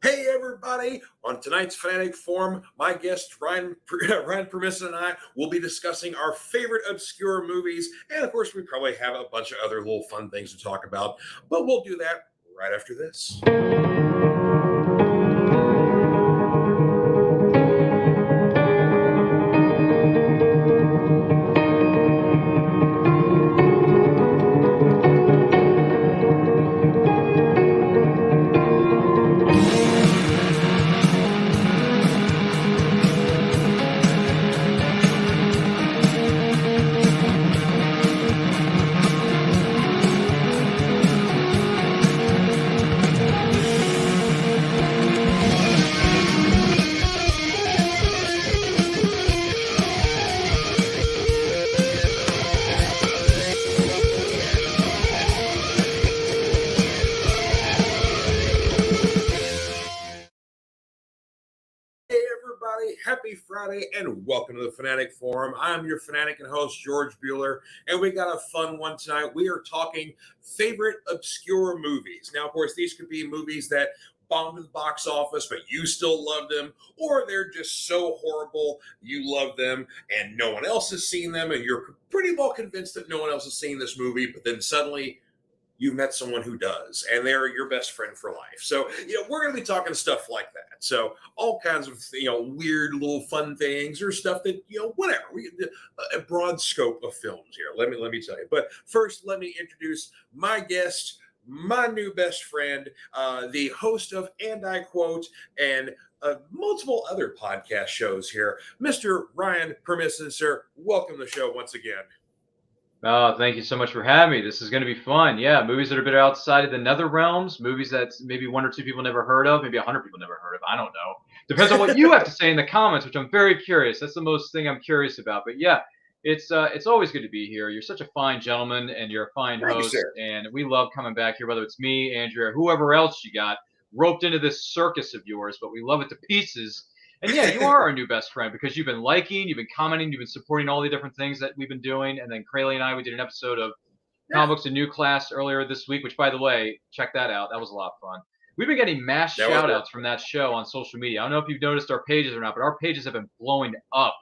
Hey everybody! On tonight's Fanatic Forum, my guest Ryan Permison and I will be discussing our favorite obscure movies, and of course, we probably have a bunch of other little fun things to talk about. But we'll do that right after this. Happy Friday and welcome to the Fanatic Forum. I'm your fanatic and host, George Bueller, and we got a fun one tonight. We are talking favorite obscure movies. Now, of course, these could be movies that bombed at the box office, but you still love them, or they're just so horrible you love them and no one else has seen them, and you're pretty well convinced that no one else has seen this movie, but then suddenly you've met someone who does, and they're your best friend for life. So, we're going to be talking stuff like that. So, all kinds of, weird little fun things or stuff that, whatever. A broad scope of films here. Let me tell you. But first, let me introduce my guest, my new best friend, the host of And I Quote and multiple other podcast shows here, Mr. Ryan Permison. Sir, welcome to the show once again. Oh, thank you so much for having me. This is going to be fun. Yeah, movies that are a bit outside of the nether realms, movies that maybe one or two people never heard of, maybe 100 people never heard of. I don't know. Depends on what you have to say in the comments, which I'm very curious. That's the most thing I'm curious about. But yeah, it's always good to be here. You're such a fine gentleman, and you're a fine host, and we love coming back here, whether it's me, Andrea, whoever else you got roped into this circus of yours. But we love it to pieces. And yeah, you are our new best friend because you've been liking, you've been commenting, you've been supporting all the different things that we've been doing. And then Crayley and I, we did an episode of Comic Books: A New Class earlier this week, which, by the way, check that out. That was a lot of fun. We've been getting mass shout outs from that show on social media. I don't know if you've noticed our pages or not, but our pages have been blowing up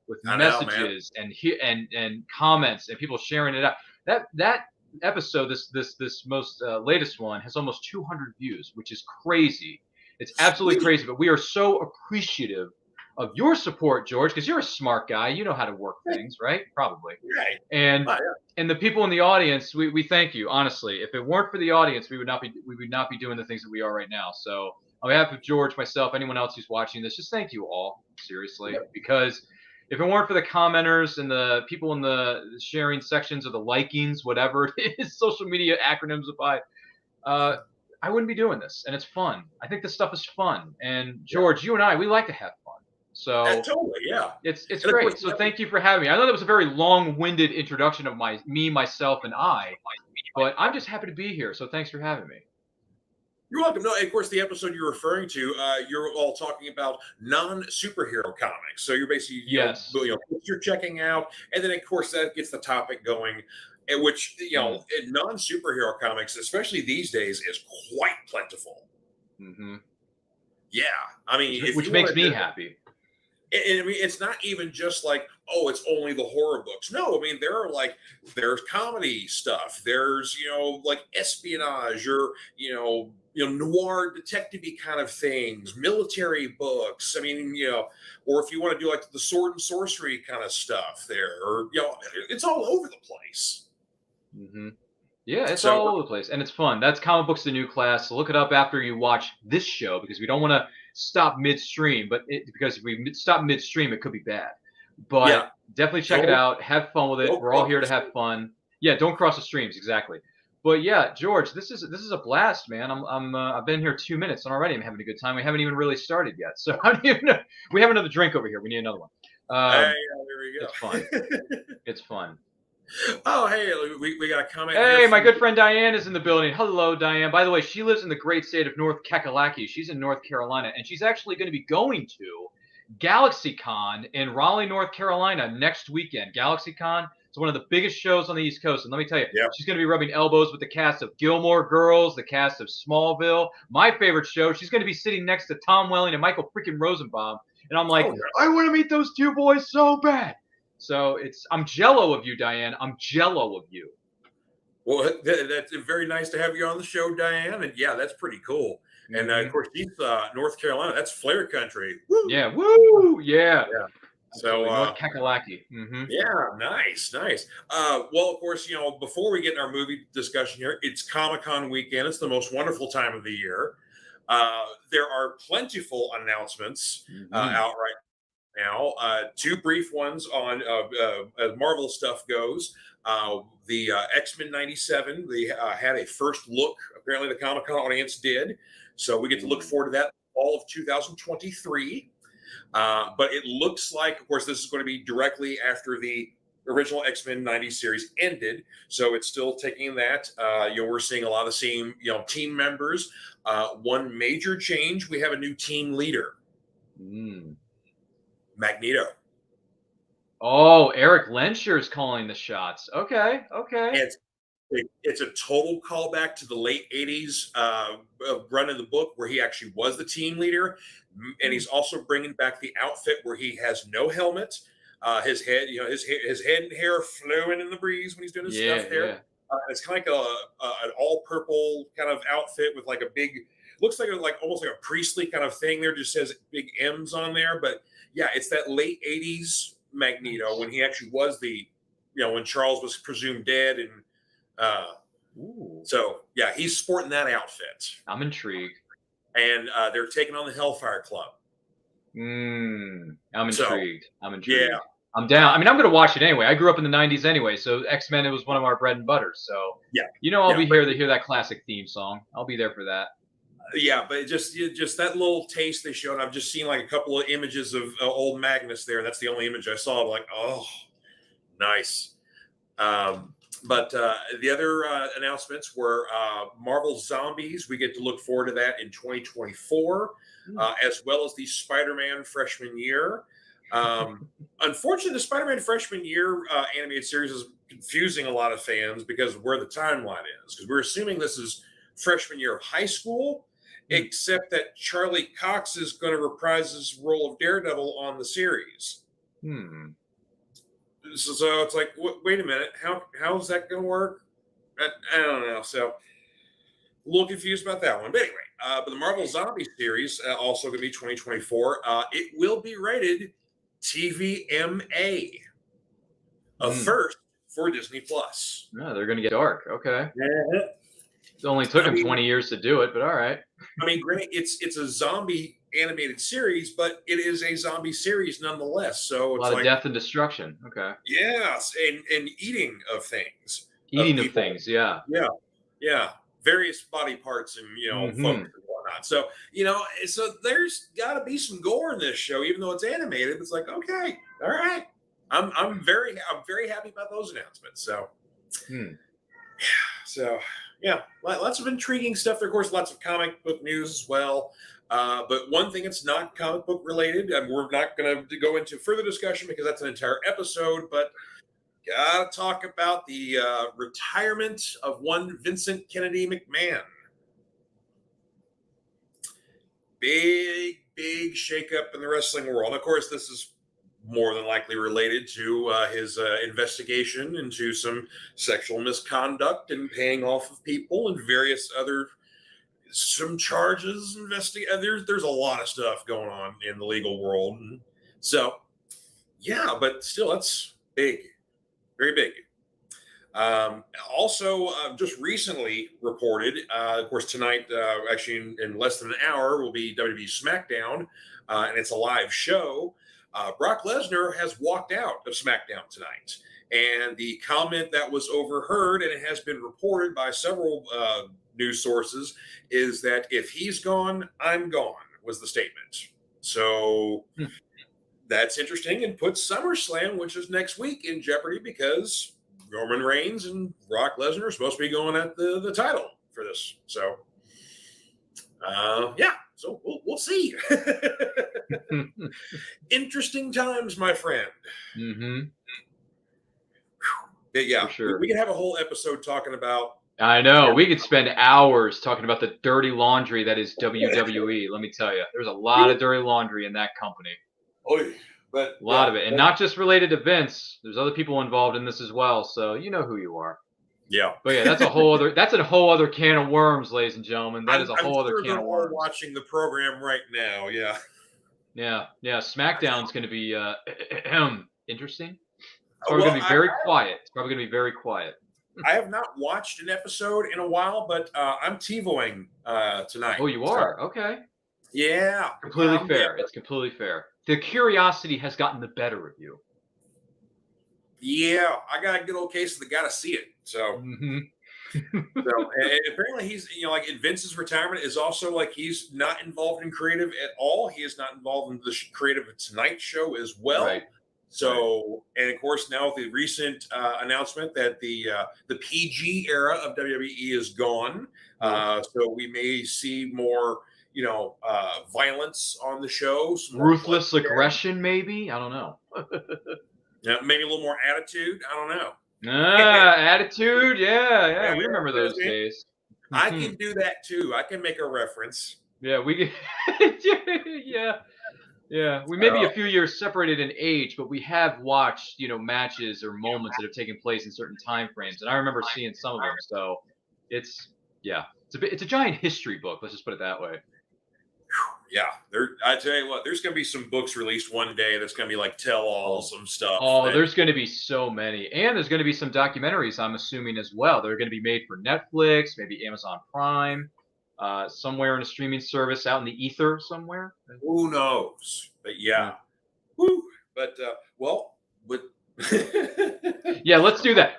with messages and comments and people sharing it out. That episode, this most latest one, has almost 200 views, which is crazy. It's absolutely crazy, but we are so appreciative of your support, George, because you're a smart guy. You know how to work things, right? Probably. Right. And the people in the audience, we thank you, honestly. If it weren't for the audience, we would not be doing the things that we are right now. So on behalf of George, myself, anyone else who's watching this, just thank you all, seriously, because if it weren't for the commenters and the people in the sharing sections or the likings, whatever it is, social media acronyms I wouldn't be doing this, and it's fun. I think this stuff is fun. And George, you and I, we like to have fun. So totally, yeah. It's great. So thank you for having me. I know that was a very long-winded introduction of me, myself, and I, but I'm just happy to be here. So thanks for having me. You're welcome. No, of course, the episode you're referring to, you're all talking about non-superhero comics. So you're basically, you're checking out, and then of course that gets the topic going. In which, non-superhero comics, especially these days, is quite plentiful. Mm-hmm. Yeah. I mean, which makes me happy. And I mean, it's not even just like, oh, it's only the horror books. No, I mean, there's comedy stuff. There's, like espionage or, noir detective-y kind of things, military books. I mean, or if you want to do like the sword and sorcery kind of stuff there, or, it's all over the place. Mm-hmm. Yeah, it's all over the place, and it's fun. That's Comic Books: The New Class. So look it up after you watch this show because we don't want to stop midstream. Because if we stop midstream, it could be bad. But definitely check it out. Have fun with it. We're all here to have fun. Yeah, don't cross the streams, exactly. But yeah, George, this is a blast, man. I've been here 2 minutes and already I'm having a good time. We haven't even really started yet, so I don't even know. We have another drink over here. We need another one. There we go. It's fun. It's fun. Oh, hey, we got a comment. Hey, my good friend Diane is in the building. Hello, Diane. By the way, she lives in the great state of North Kakalaki. She's in North Carolina, and she's actually going to be going to GalaxyCon in Raleigh, North Carolina next weekend. GalaxyCon, It's one of the biggest shows on the East Coast. And let me tell you, Yep. she's going to be rubbing elbows with the cast of Gilmore Girls, the cast of Smallville. My favorite show, she's going to be sitting next to Tom Welling and Michael freaking Rosenbaum. And I'm like, I want to meet those two boys so bad. So I'm jello of you, Diane. I'm jello of you. Well, that's very nice to have you on the show, Diane. And yeah, that's pretty cool. And of course, she's North Carolina. That's Flair country. Woo! Yeah, woo! Yeah. So North Kakalaki. Yeah, nice. Well, of course, before we get in our movie discussion here, it's Comic-Con weekend. It's the most wonderful time of the year. There are plentiful announcements out right now. Two brief ones on as Marvel stuff goes. The X-Men 97, they had a first look. Apparently, the Comic-Con audience did. So we get to look forward to that all of 2023. But it looks like, of course, this is going to be directly after the original X-Men 90 series ended. So it's still taking that. We're seeing a lot of the same, team members. One major change, we have a new team leader. Magneto. Oh, Eric Lensher is calling the shots. Okay. It's a total callback to the late 80s run of the book where he actually was the team leader. And he's also bringing back the outfit where he has no helmet. His head, his head and hair flowing in the breeze when he's doing his stuff there. Yeah. It's kind of like an all purple kind of outfit with like a big, looks like almost like a priestly kind of thing there. Just says big M's on there. But yeah, it's that late 80s Magneto when he actually was when Charles was presumed dead. And so yeah, he's sporting that outfit. I'm intrigued. And they're taking on the Hellfire Club. I'm intrigued. Yeah. I'm down. I mean, I'm going to watch it anyway. I grew up in the 90s anyway, so X-Men, it was one of our bread and butter. So, I'll be here to hear that classic theme song. I'll be there for that. Yeah, but just that little taste they showed. I've just seen like a couple of images of old Magnus there. That's the only image I saw. I'm like, oh, nice. But the other announcements were Marvel Zombies. We get to look forward to that in 2024, as well as the Spider-Man freshman year. Unfortunately, the Spider-Man freshman year animated series is confusing a lot of fans because of where the timeline is. Because we're assuming this is freshman year of high school, except that Charlie Cox is going to reprise his role of Daredevil on the series. So it's like, wait a minute, how's that going to work? I don't know. So a little confused about that one. But anyway, but the Marvel Zombie series also going to be 2024. It will be rated TVMA, a first for Disney Plus. Yeah, they're going to get dark. Okay. It only took them 20 years to do it, but all right. I mean, granted, it's a zombie animated series, but it is a zombie series nonetheless. So it's a lot of death and destruction. Okay. Yes, and eating of things. Eating of things, yeah. Yeah. Various body parts and folks and whatnot. So so there's got to be some gore in this show, even though it's animated. It's like, okay, all right. I'm very happy about those announcements. So so yeah, lots of intriguing stuff. There, of course, lots of comic book news as well. But one thing that's not comic book related, and we're not going to go into further discussion because that's an entire episode, but gotta talk about the retirement of one Vincent Kennedy McMahon. Big shakeup in the wrestling world. And of course, this is more than likely related to his investigation into some sexual misconduct and paying off of people and various other some charges. There's a lot of stuff going on in the legal world. And so, yeah, but still, that's big, very big. Also, just recently reported, of course, tonight, actually in less than an hour, will be WWE SmackDown, and it's a live show. Brock Lesnar has walked out of SmackDown tonight. And the comment that was overheard, and it has been reported by several news sources, is that if he's gone, I'm gone, was the statement. So that's interesting and puts SummerSlam, which is next week, in jeopardy because Roman Reigns and Brock Lesnar are supposed to be going at the title for this. So, yeah. So we'll see. Interesting times, my friend. Yeah, for sure. we can have a whole episode talking about. I know. We could spend hours talking about the dirty laundry that is WWE. Let me tell you, there's a lot of dirty laundry in that company. Oh, but A lot of it, and not just related to Vince. There's other people involved in this as well, so you know who you are. Yeah, but yeah, that's a whole other. That's a whole other can of worms, ladies and gentlemen. That is a I'm whole other sure can they're of all worms. watching the program right now. Yeah. Yeah. SmackDown's going to be interesting. It's probably Well, going to be very quiet. It's probably going to be very quiet. I have not watched an episode in a while, but I'm TiVoing tonight. Oh, you are? Okay. Yeah. Completely fair. It's completely fair. The curiosity has gotten the better of you. Yeah, I got a good old case of the gotta see it. So, and apparently he's, like in Vince's retirement is also like he's not involved in creative at all. He is not involved in the creative of Tonight Show as well. Right. So, and of course now the recent announcement that the PG era of WWE is gone. So we may see more, violence on the shows. Ruthless aggression, maybe? I don't know. Maybe a little more attitude. I don't know. Attitude. Yeah. We remember those days. I can do that too. I can make a reference. Yeah, we can. Yeah. We may be a few years separated in age, but we have watched, matches or moments that have taken place in certain time frames, and I remember seeing some of them. So it's a giant history book. Let's just put it that way. Yeah, I tell you what, there's going to be some books released one day that's going to be like tell-all some stuff. Oh, there's going to be so many, and there's going to be some documentaries. I'm assuming as well. They're going to be made for Netflix, maybe Amazon Prime, somewhere in a streaming service out in the ether somewhere. Who knows? But yeah, woo. But yeah, let's do that.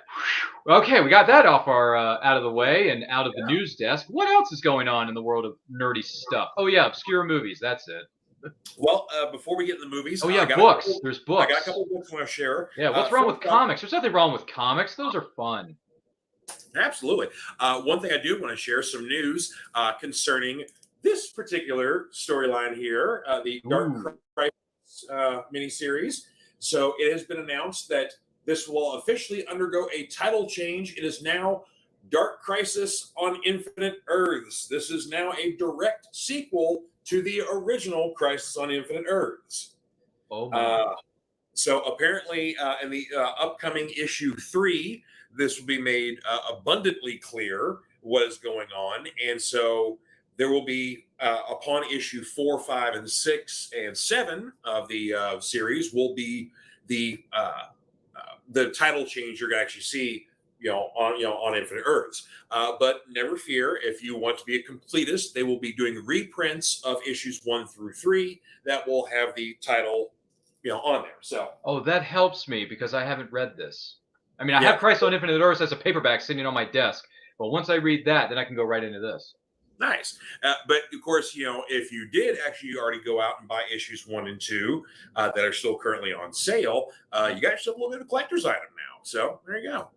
Okay, we got that off our out of the way and out of the news desk. What else is going on in the world of nerdy stuff? Oh yeah, obscure movies. That's it. Well, before we get to the movies, books. There's books. I got a couple of books I want to share. Yeah, what's wrong with comics? There's nothing wrong with comics. Those are fun. Absolutely. One thing I do want to share some news concerning this particular storyline here, the Dark Crisis miniseries. So it has been announced that this will officially undergo a title change. It is now Dark Crisis on Infinite Earths. This is now a direct sequel to the original Crisis on Infinite Earths. Oh my. So apparently in the upcoming issue 3, this will be made abundantly clear what is going on. And so there will be, upon issue 4, 5, and 6, and 7 of the series will be the title change you're going to actually see, on Infinite Earths. But never fear, if you want to be a completist, they will be doing reprints of issues 1 through 3 that will have the title, on there. So, that helps me because I haven't read this. I mean, I have Crisis on Infinite Earths as a paperback sitting on my desk, but once I read that, then I can go right into this. Nice. But of course, if you did actually already go out and buy issues 1 and 2 that are still currently on sale, you got yourself a little bit of a collector's item now. So there you go.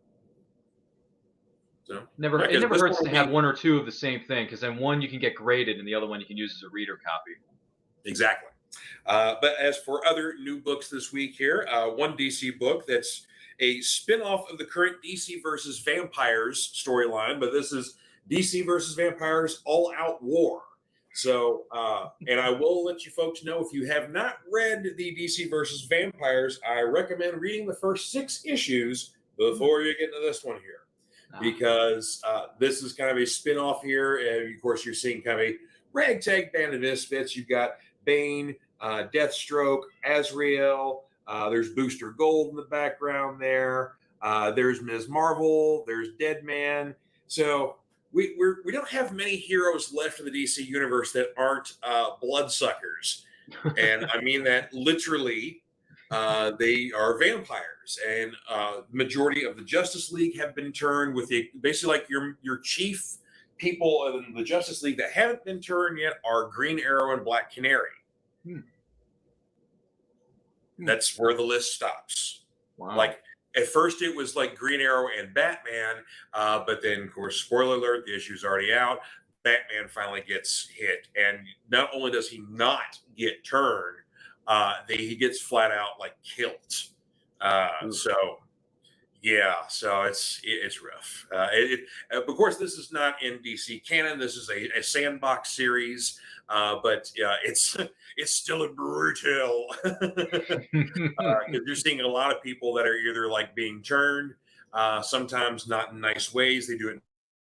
So it never hurts to have 1 or 2 of the same thing, because then one you can get graded and the other one you can use as a reader copy. Exactly. But as for other new books this week here, one DC book that's a spin-off of the current DC versus Vampires storyline, but this is DC versus Vampires All Out War. So, and I will let you folks know, if you have not read the DC versus Vampires, I recommend reading the first 6 issues before you get into this one here. Because this is kind of a spin-off here. And of course, you're seeing kind of a ragtag band of misfits. You've got Bane, Deathstroke, Azrael. There's Booster Gold in the background there. There's Ms. Marvel. There's Deadman. So we don't have many heroes left in the DC universe that aren't bloodsuckers. And I mean that literally. They are vampires, and majority of the Justice League have been turned with basically like your chief people in the Justice League that haven't been turned yet are Green Arrow and Black Canary. That's where the list stops. Wow. Like at first it was like Green Arrow and Batman, but then of course, spoiler alert, the issue's already out. Batman finally gets hit, and not only does he not get turned, he gets flat out like killed. So Yeah, so it's rough. Of course, this is not in DC canon. This is a sandbox series, but yeah, it's still brutal because you're seeing a lot of people that are either like being turned, sometimes not in nice ways. They do it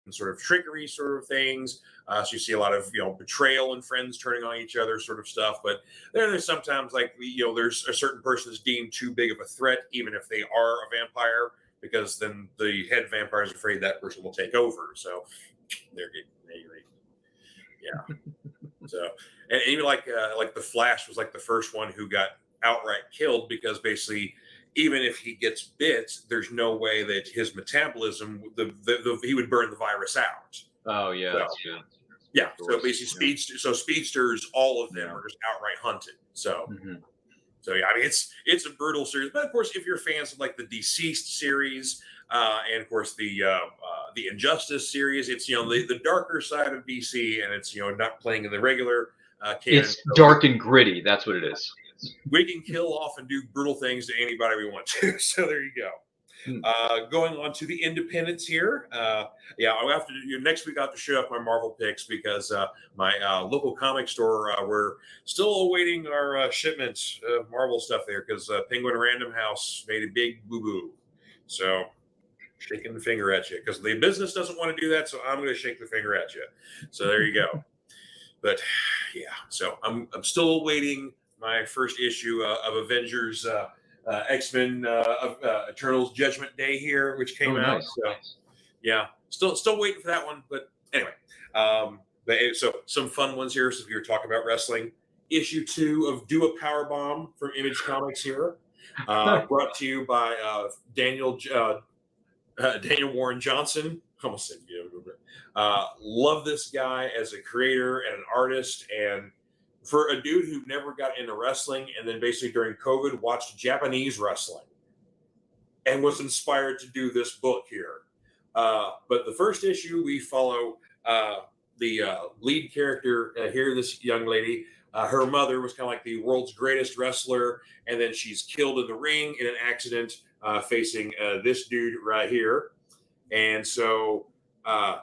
in sort of trickery sort of things. So you see a lot of betrayal and friends turning on each other sort of stuff. But then there's sometimes like there's a certain person is deemed too big of a threat, even if they are a vampire, because then the head vampire is afraid that person will take over. So they're getting yeah. So and even like the Flash was like the first one who got outright killed because basically even if he gets bit, there's no way that his metabolism he would burn the virus out. Oh yeah, So, that's good. yeah. So basically, speedsters, all of them Yeah. are just outright hunted. So, hmm yeah, I mean, it's a brutal series. But of course, if you're fans of like the Deceased series, and of course the Injustice series, it's the darker side of DC, and it's not playing in the regular canon. It's dark and gritty. That's what it is. We can kill off and do brutal things to anybody we want to. So there you go. Going on to the independents here. Yeah, I'll have to do next week. I'll have to show off my Marvel picks because my local comic store we're still awaiting our shipments of Marvel stuff there because Penguin Random House made a big boo boo. So shaking the finger at you because the business doesn't want to do that. So I'm going to shake the finger at you. So there you go. But yeah, so I'm still awaiting my first issue of Avengers. X-Men Eternals Judgment Day here, which came out. Nice. So yeah, still waiting for that one. But anyway, so some fun ones here. So if you're talking about wrestling, issue 2 of Do a Powerbomb from Image Comics here, brought to you by Daniel Warren Johnson. Almost said love this guy as a creator and an artist, and for a dude who never got into wrestling and then basically during COVID watched Japanese wrestling and was inspired to do this book here. But the first issue, we follow the lead character here, this young lady. Her mother was kind of like the world's greatest wrestler, and then she's killed in the ring in an accident facing this dude right here. And so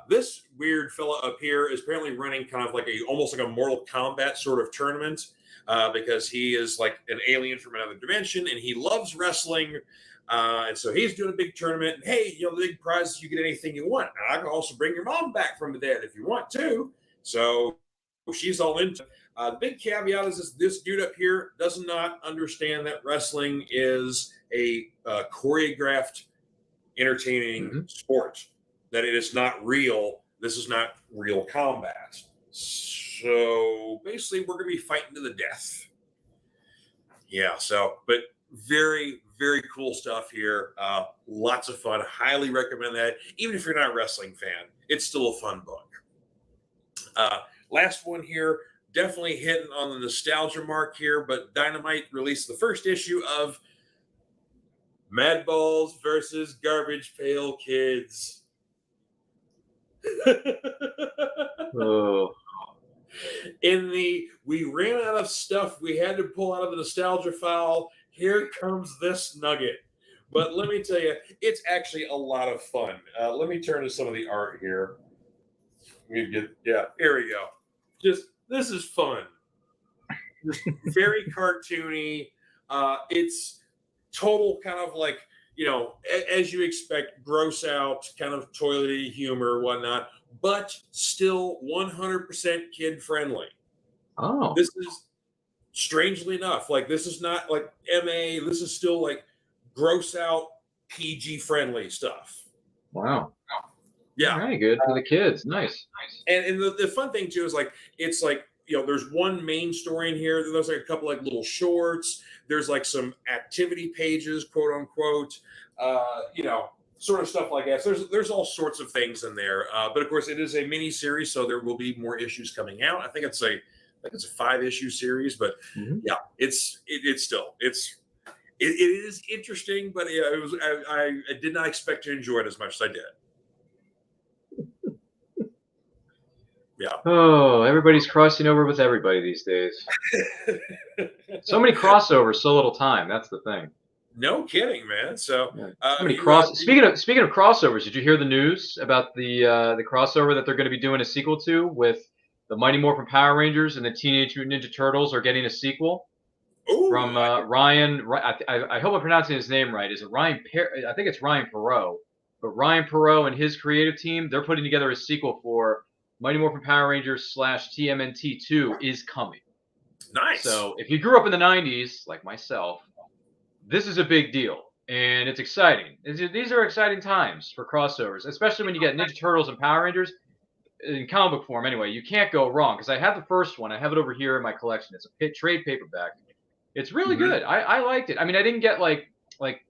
this weird fella up here is apparently running kind of like almost like a Mortal Kombat sort of tournament because he is like an alien from another dimension and he loves wrestling. And so he's doing a big tournament. And hey, the big prize is you get anything you want. And I can also bring your mom back from the dead if you want to. So she's all into it. The big caveat is this dude up here does not understand that wrestling is a choreographed, entertaining sport. That it is not real. This is not real combat. So basically, we're going to be fighting to the death. Yeah. So, but very, very cool stuff here. Lots of fun. Highly recommend that. Even if you're not a wrestling fan, it's still a fun book. Last one here. Definitely hitting on the nostalgia mark here, but Dynamite released the first issue of Mad Balls versus Garbage Pail Kids. Oh. We ran out of stuff we had to pull out of the nostalgia file. Here comes this nugget. But let me tell you, it's actually a lot of fun. Let me turn to some of the art here. Here we go. This is fun. Just very cartoony. It's total kind of like, as you expect, gross out, kind of toilety humor, whatnot, but still 100% kid friendly. Oh, this is strangely enough, like this is not like MA. This is still like gross out PG friendly stuff. Wow. Yeah. Very good for the kids. Nice. And the fun thing too is like it's like there's one main story in here. There's like a couple like little shorts. There's like some activity pages, quote unquote. Sort of stuff like that. So there's all sorts of things in there. But of course, it is a mini series, so there will be more issues coming out. I think it's a 5-issue series, but yeah, it is interesting. But yeah, it was I did not expect to enjoy it as much as I did. Yeah. Oh, everybody's crossing over with everybody these days. So many crossovers, so little time. That's the thing. No kidding, man. So, Yeah. uh, How many you, uh, speaking of crossovers, did you hear the news about the crossover that they're going to be doing a sequel to with the Mighty Morphin Power Rangers and the Teenage Mutant Ninja Turtles are getting a sequel oh, from Ryan. I hope I'm pronouncing his name right. Is it Ryan? I think it's Ryan Perot. But Ryan Perot and his creative team, they're putting together a sequel for Mighty Morphin Power Rangers / TMNT 2 is coming. nice. So if you grew up in the 90s, like myself, this is a big deal. And it's exciting. These are exciting times for crossovers, especially when you get Ninja Turtles and Power Rangers in comic book form. Anyway, you can't go wrong because I have the first one. I have it over here in my collection. It's a trade paperback. It's really Mhm. good. I liked it. I mean, I didn't get like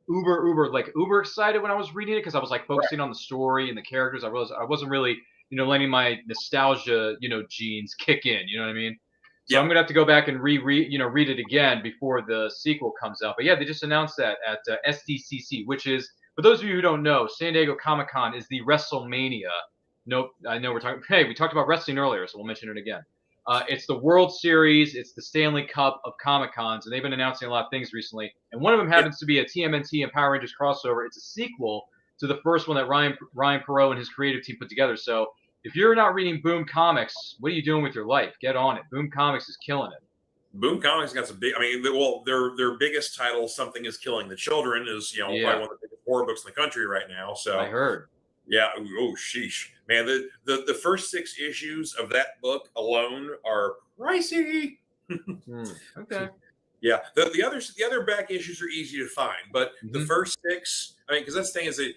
uber excited when I was reading it because I was like focusing on the story and the characters. I wasn't really letting my nostalgia genes kick in. You know what I mean? So I'm Yep. gonna have to go back and read it again before the sequel comes out. But yeah, they just announced that at SDCC, which is, for those of you who don't know, San Diego Comic Con is the WrestleMania. Nope, I know we're talking. Hey, we talked about wrestling earlier, so we'll mention it again. It's the World Series, it's the Stanley Cup of Comic Cons, and they've been announcing a lot of things recently. And one of them happens to be a TMNT and Power Rangers crossover. It's a sequel to the first one that Ryan Perot and his creative team put together. So if you're not reading Boom Comics, what are you doing with your life? Get on it. Boom Comics is killing it. Boom Comics got some big. I mean, well, their biggest title, "Something Is Killing the Children," is probably Yeah, one of the biggest horror books in the country right now. I So heard. yeah, oh sheesh, man. The first 6 issues of that book alone are pricey. Okay. Yeah, the other back issues are easy to find, but the Hmm. first 6, I mean, because that's the thing is that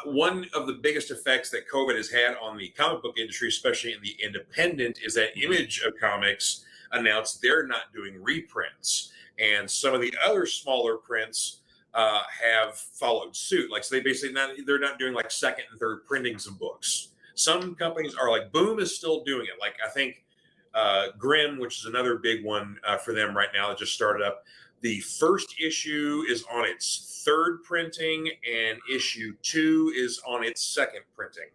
one of the biggest effects that COVID has had on the comic book industry, especially in the independent, is that Image of Comics announced they're not doing reprints, and some of the other smaller prints have followed suit. Like, so they're not doing like second and third printings of books. Some companies are like Boom is still doing it. Like I think Grimm, which is another big one for them right now, that just started up. The first issue is on its third printing, and issue 2 is on its second printing,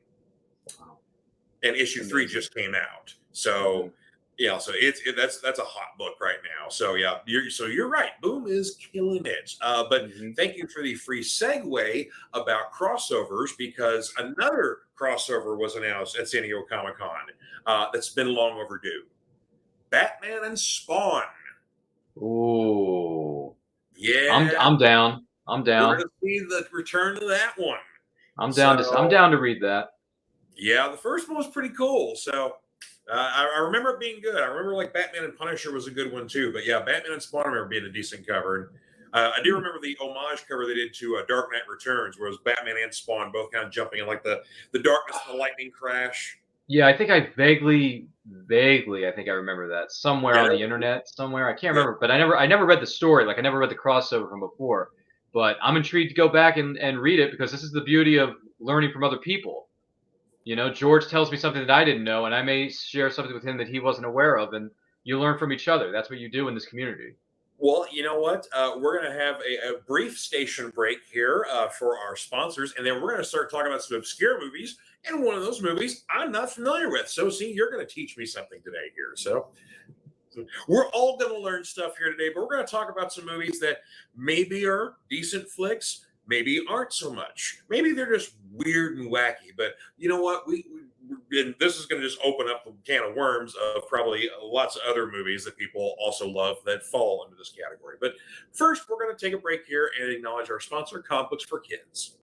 and issue 3 Amazing. just came out. So yeah, so that's a hot book right now. So yeah, you're right. Boom is killing it. But Mm-hmm. thank you for the free segue about crossovers, because another crossover was announced at San Diego Comic Con that's been long overdue. Batman and Spawn. Ooh, I'm Yeah, I'm down. I'm we're down. gonna see the return to that one. I'm So down to read that. yeah, the first one was pretty cool. So I remember it being good. I remember like Batman and Punisher was a good one too. But yeah, Batman and Spawn I remember being a decent cover. And I do remember the homage cover they did to Dark Knight Returns, where it was Batman and Spawn both kind of jumping in like the darkness and the lightning crash. Yeah, I think I vaguely, I think I remember that somewhere Yeah, on the internet, somewhere. I can't yeah. remember, but I never read the story. Like I never read the crossover from before. But I'm intrigued to go back and read it because this is the beauty of learning from other people. George tells me something that I didn't know, and I may share something with him that he wasn't aware of, and you learn from each other. That's what you do in this community. Well, you know what? We're going to have a brief station break here for our sponsors, and then we're going to start talking about some obscure movies. And one of those movies I'm not familiar with. So, see, you're going to teach me something today here. So, we're all going to learn stuff here today, but we're going to talk about some movies that maybe are decent flicks, maybe aren't so much. Maybe they're just weird and wacky. But you know what? And this is going to just open up a can of worms of probably lots of other movies that people also love that fall into this category. But first, we're going to take a break here and acknowledge our sponsor, Comic Books for Kids.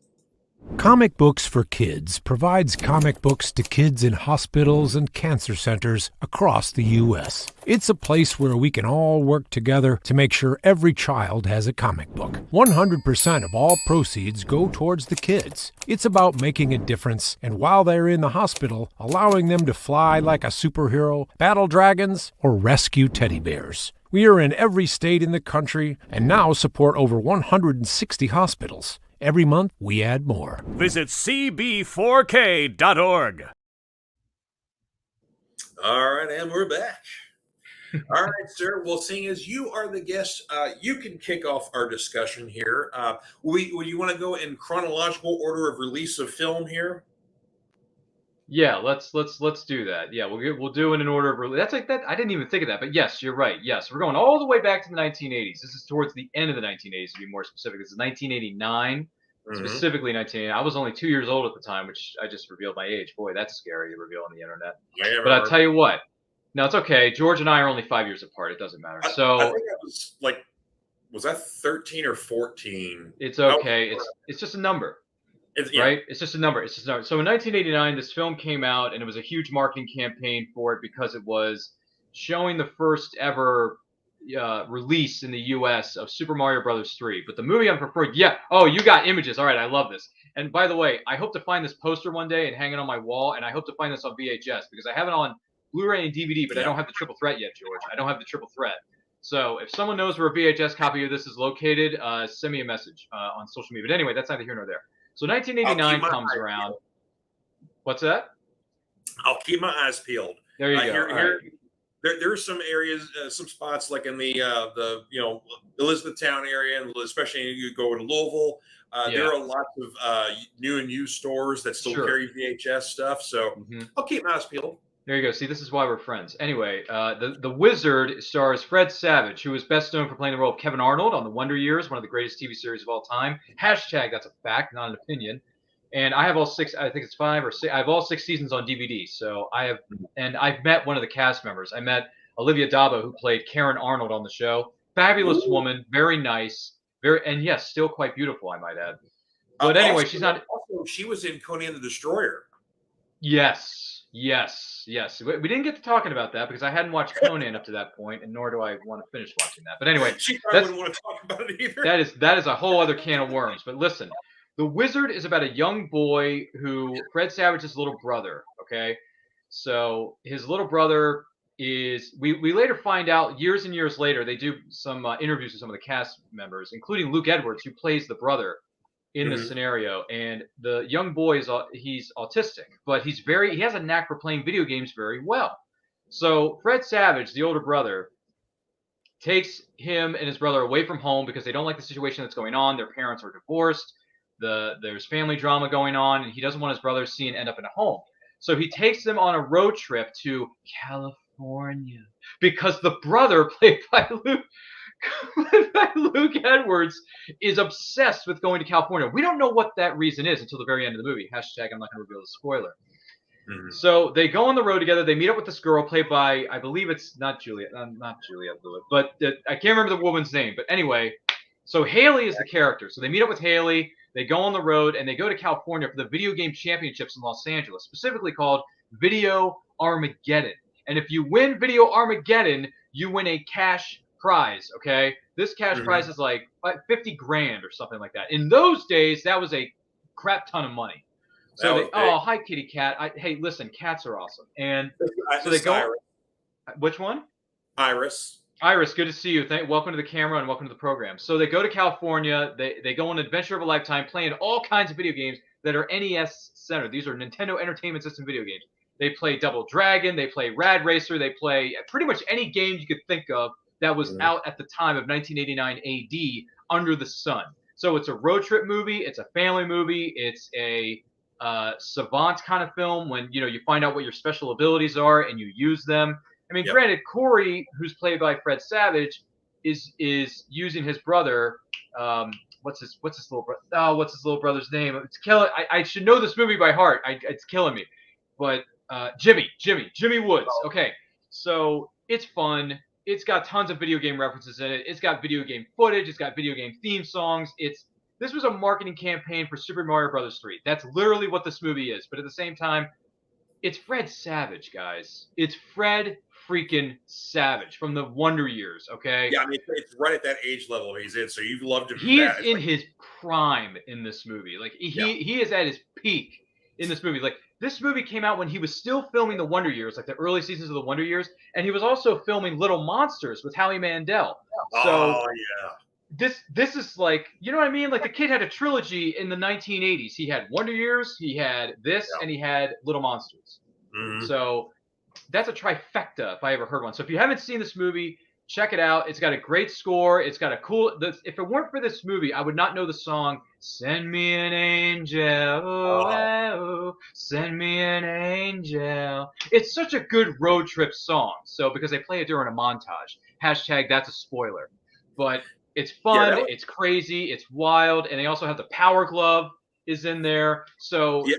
Comic Books for Kids provides comic books to kids in hospitals and cancer centers across the U.S. It's a place where we can all work together to make sure every child has a comic book. 100% of all proceeds go towards the kids. It's about making a difference, and while they're in the hospital, allowing them to fly like a superhero, battle dragons, or rescue teddy bears. We are in every state in the country and now support over 160 hospitals. Every month, we add more. Visit cb4k.org. All right, and we're back. All right, sir. Well, seeing as you are the guest, you can kick off our discussion here. Would you want to go in chronological order of release of film here? Yeah, let's do that. Yeah, we'll do it in order of release. That's like that. I didn't even think of that, but yes, you're right. Yes, we're going all the way back to the 1980s. This is towards the end of the 1980s to be more specific. This is 1989, Hmm. specifically 1989. I was only 2 years old at the time, which I just revealed my age. Boy, that's scary to reveal on the internet. Yeah, But I'll remember. tell you what. No, it's okay. George and I are only 5 years apart. It doesn't matter. I So think I was like, was that 13 or 14? it's I was, okay. It's just a number. yeah. Right? It's just a number. It's just a number. So in 1989, this film came out, and it was a huge marketing campaign for it because it was showing the first ever release in the U.S. of Super Mario Brothers 3. But the movie I'm preferring, yeah. Oh, you got images. All right, I love this. And by the way, I hope to find this poster one day and hang it on my wall. And I hope to find this on VHS because I have it on Blu-ray and DVD, but I Yeah. don't have the triple threat yet, George. I don't have the triple threat. So if someone knows where a VHS copy of this is located, send me a message on social media. But anyway, that's neither here nor there. So I'll keep 1989 my comes eyes around. peeled. What's that? I'll keep my eyes peeled. There you go. Here, All right. there are some areas, some spots like in the Elizabethtown area, and especially you go to Louisville. Yeah. There are lots of new and used stores that still Sure. carry VHS stuff. So Hmm. I'll keep my eyes peeled. There you go. See, this is why we're friends. Anyway, the Wizard stars Fred Savage, who is best known for playing the role of Kevin Arnold on The Wonder Years, one of the greatest TV series of all time. Hashtag that's a fact, not an opinion. And I have all six. I think it's five or six. I have all 6 seasons on DVD. So I have, and I've met one of the cast members. I met Olivia Dabo, who played Karen Arnold on the show. Fabulous Ooh. woman, very nice, and yes, still quite beautiful, I might add. But anyway, she's not. Also, she was in Conan the Destroyer. Yes, yes, yes. We didn't get to talking about that because I hadn't watched Conan up to that point, and nor do I want to finish watching that. But anyway, She probably that's wouldn't want to talk about it either. that is a whole other can of worms. But listen, The Wizard is about a young boy who Fred Savage's little brother. Okay, so his little brother is. We later find out years and years later. They do some interviews with some of the cast members, including Luke Edwards, who plays the brother in this Mhm. scenario. And the young boy is he's autistic, but he has a knack for playing video games very well. So Fred Savage, the older brother, takes him and his brother away from home because they don't like the situation that's going on. Their parents are divorced. There's family drama going on, and he doesn't want his brother to see and end up in a home. So he takes them on a road trip to California because the brother, played by Luke Edwards, is obsessed with going to California. We don't know what that reason is until the very end of the movie. Hashtag I'm not going to reveal the spoiler. Mhm. So they go on the road together. They meet up with this girl played by, I believe it's not Juliet Lewis, but I can't remember the woman's name. But anyway, so Haley is the character. So they meet up with Haley. They go on the road and they go to California for the video game championships in Los Angeles, specifically called Video Armageddon. And if you win Video Armageddon, you win a cash prize. Okay, this cash Mhm. prize is like 50 grand or something like that. In those days, that was a crap ton of money. That So was they, big. oh, hi, kitty cat. Hey, listen, cats are awesome. And so This they is go. Iris. Which one? Iris. Iris, good to see you. Welcome to the camera and welcome to the program. So they go to California. They go on an adventure of a lifetime, playing all kinds of video games that are NES centered. These are Nintendo Entertainment System video games. They play Double Dragon. They play Rad Racer. They play pretty much any game you could think of that was Mhm. out at the time of 1989 AD under the sun. So it's a road trip movie. It's a family movie. It's a savant kind of film when you find out what your special abilities are and you use them. I mean, Yep. granted, Corey, who's played by Fred Savage, is using his brother. What's his little brother? Oh, what's his little brother's name? It's killing. I should know this movie by heart. It's killing me. But Jimmy Woods. Okay, so it's fun. It's got tons of video game references in it. It's got video game footage. It's got video game theme songs. This was a marketing campaign for Super Mario Brothers 3. That's literally what this movie is. But at the same time, it's Fred Savage, guys. It's Fred freaking Savage from the Wonder Years, okay? Yeah, I mean, it's right at that age level he's in, so you've loved him. He is That in his prime in this movie. Like he is at his peak in this movie. Like this movie came out when he was still filming the Wonder Years, like the early seasons of the Wonder Years, and he was also filming Little Monsters with Howie Mandel. So Oh yeah. this is like, you know what I mean? Like the kid had a trilogy in the 1980s. He had Wonder Years, he had this, Yeah. and he had Little Monsters. Mhm. So that's a trifecta if I ever heard one. So if you haven't seen this movie, Check it out. It's got a great score. It's got a cool. If it weren't for this movie, I would not know the song "Send Me an Angel." Oh, oh, send me an angel. It's such a good road trip song. So because they play it during a montage. Hashtag that's a spoiler. But it's Yeah, fun. It's crazy. It's wild. And they also have the Power Glove is in there. So yeah.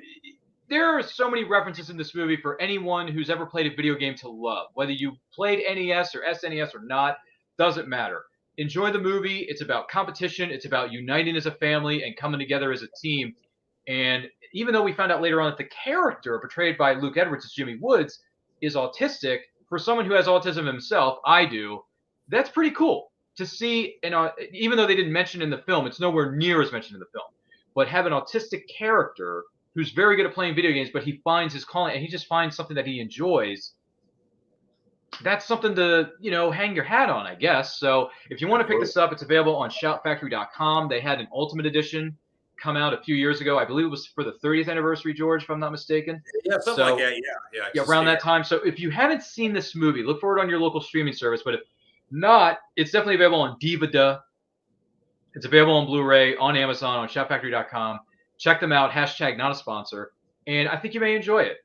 there are so many references in this movie for anyone who's ever played a video game to love. Whether you played NES or SNES or not, doesn't matter. Enjoy the movie. It's about competition. It's about uniting as a family and coming together as a team. And even though we found out later on that the character portrayed by Luke Edwards as Jimmy Woods is autistic, for someone who has autism himself, I do, that's pretty cool to see. And even though they didn't mention in the film, it's nowhere near as mentioned in the film. But have an autistic character who's very good at playing video games, but he finds his calling and he just finds something that he enjoys. That's something to, hang your hat on, I guess. So if you want to pick this up, it's available on shoutfactory.com. They had an Ultimate Edition come out a few years ago. I believe it was for the 30th anniversary, George, if I'm not mistaken. Yeah, something like that. Yeah, around that time. So if you haven't seen this movie, look for it on your local streaming service. But if not, it's definitely available on DVD. It's available on Blu-ray, on Amazon, on shoutfactory.com. Check them out. Hashtag not a sponsor. And I think you may enjoy it.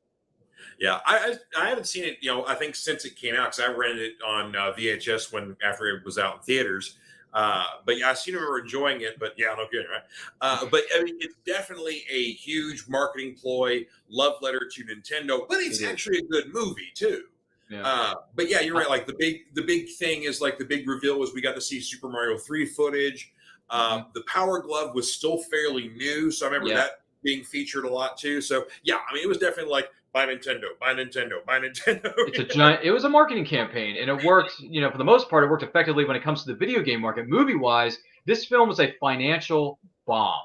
Yeah, I haven't seen it, I think since it came out, because I rented it on VHS after it was out in theaters. But yeah, I seem to remember enjoying it, but yeah, no kidding, right? But I mean, it's definitely a huge marketing ploy, love letter to Nintendo, but it's actually a good movie too. Yeah. But yeah, you're right. Like the big thing is like the big reveal was we got to see Super Mario 3 footage. The Power Glove was still fairly new, so I remember that being featured a lot too. So yeah, I mean, it was definitely like buy Nintendo, buy Nintendo, buy Nintendo. It's a giant. It was a marketing campaign, and it worked. For the most part, it worked effectively when it comes to the video game market. Movie-wise, this film was a financial bomb.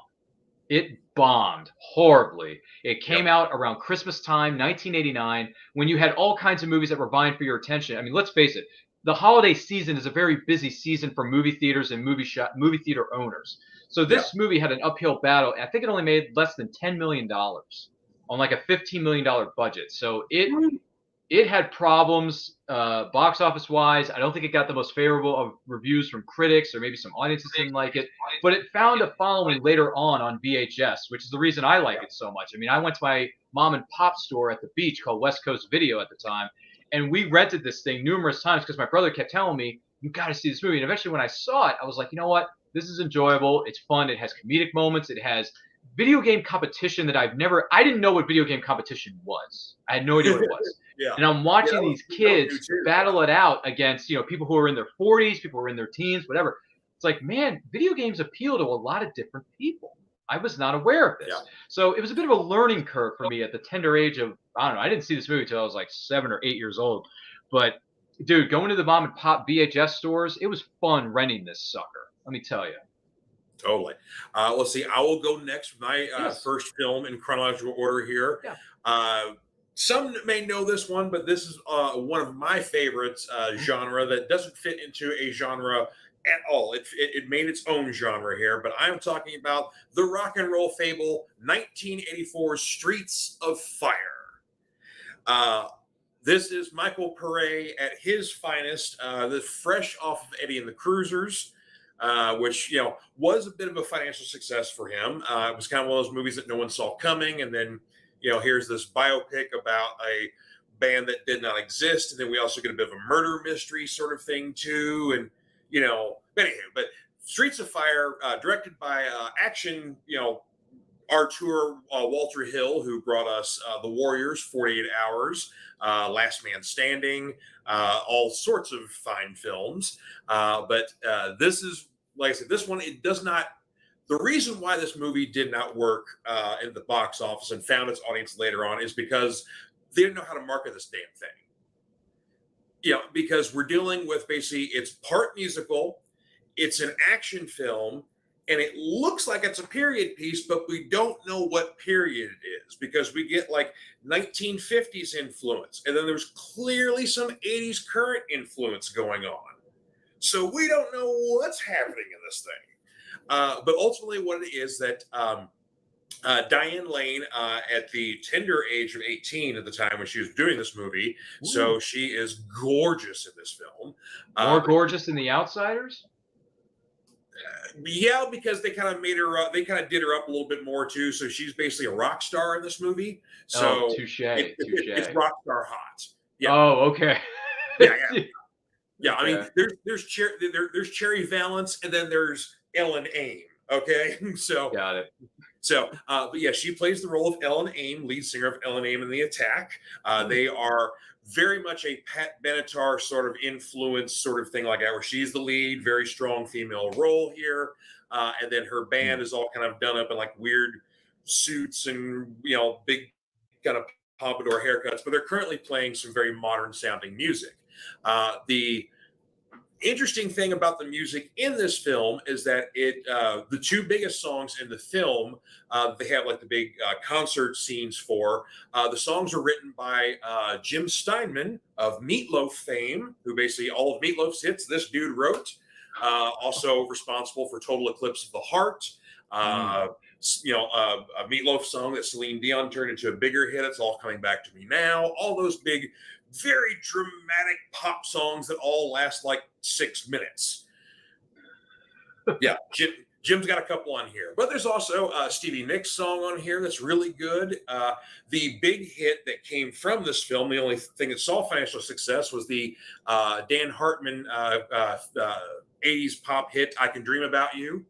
It bombed horribly. It came out around Christmas time, 1989, when you had all kinds of movies that were vying for your attention. I mean, let's face it. The holiday season is a very busy season for movie theaters and movie theater owners. So this movie had an uphill battle. I think it only made less than $10 million on like a $15 million budget. So it had problems box office wise. I don't think it got the most favorable of reviews from critics, or maybe some audiences didn't like it. But it found a following later on VHS, which is the reason I like it so much. I mean, I went to my mom and pop store at the beach called West Coast Video at the time, and we rented this thing numerous times because my brother kept telling me, you got to see this movie. And eventually when I saw it, I was like, you know what? This is enjoyable. It's fun. It has comedic moments. It has video game competition that I didn't know what video game competition was. I had no idea what it was. And I'm watching these kids battle it out against, people who are in their 40s, people who are in their teens, whatever. It's like, man, video games appeal to a lot of different people. I was not aware of this. So it was a bit of a learning curve for me at the tender age of, I don't know, I didn't see this movie until I was like 7 or 8 years old. But dude, going to the mom and pop VHS stores, it was fun renting this sucker. Let me tell you. Totally. Let's see. I will go next with my first film in chronological order here. Some may know this one, but this is one of my favorites genre that doesn't fit into a genre at all. It made its own genre here, but I'm talking about the rock and roll fable 1984 Streets of Fire. This is Michael Pare at his finest, fresh off of Eddie and the Cruisers. Which was a bit of a financial success for him. It was kind of one of those movies that no one saw coming, and then here's this biopic about a band that did not exist, and then we also get a bit of a murder mystery sort of thing too, and but Streets of Fire, directed by action Artur Walter Hill, who brought us The Warriors, 48 Hours, Last Man Standing, all sorts of fine films. But this is, like I said, this one, it does not, the reason why this movie did not work in the box office and found its audience later on is because they didn't know how to market this damn thing. Because we're dealing with basically, it's part musical, it's an action film, and it looks like it's a period piece, but we don't know what period it is because we get like 1950s influence. And then there's clearly some 80s current influence going on. So we don't know what's happening in this thing. But ultimately what it is that Diane Lane, at the tender age of 18 at the time when she was doing this movie, so she is gorgeous in this film. More gorgeous than The Outsiders? Yeah, because they kind of made her, they kind of did her up a little bit more too. So she's basically a rock star in this movie. So touche, it's rock star hot. Yeah. Oh, okay. Yeah. Yeah. Okay. I mean, there's Cherry Valance, and then there's Ellen Aim. Okay, so got it. So, but yeah, she plays the role of Ellen Aim, lead singer of Ellen Aim and the Attack. They are very much a Pat Benatar sort of influence, sort of thing like that, where she's the lead, very strong female role here, and then her band is all kind of done up in like weird suits and big kind of pompadour haircuts. But they're currently playing some very modern sounding music. The interesting thing about the music in this film is that the two biggest songs in the film, they have like the big concert scenes for. The songs are written by Jim Steinman of Meatloaf fame, who basically all of Meatloaf's hits this dude wrote. Also responsible for Total Eclipse of the Heart. A Meatloaf song that Celine Dion turned into a bigger hit. It's All Coming Back to Me Now. All those big, very dramatic pop songs that all last like 6 minutes. Yeah, Jim's got a couple on here, but there's also Stevie Nicks song on here that's really good. The big hit that came from this film, the only thing that saw financial success, was the Dan Hartman 80s pop hit "I Can Dream About You."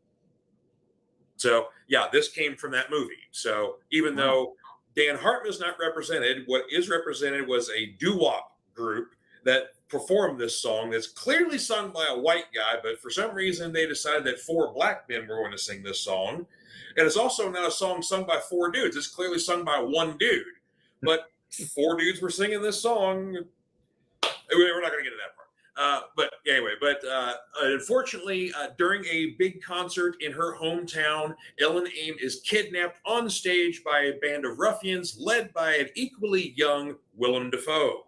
So yeah, this came from that movie. So even though Dan Hartman is not represented, what is represented was a doo-wop group that performed this song that's clearly sung by a white guy, but for some reason they decided that 4 black men were going to sing this song. And it's also not a song sung by 4 dudes. It's clearly sung by 1 dude. But 4 dudes were singing this song. We're not going to get into that part. But anyway, unfortunately, during a big concert in her hometown, Ellen Aim is kidnapped on stage by a band of ruffians led by an equally young Willem Dafoe.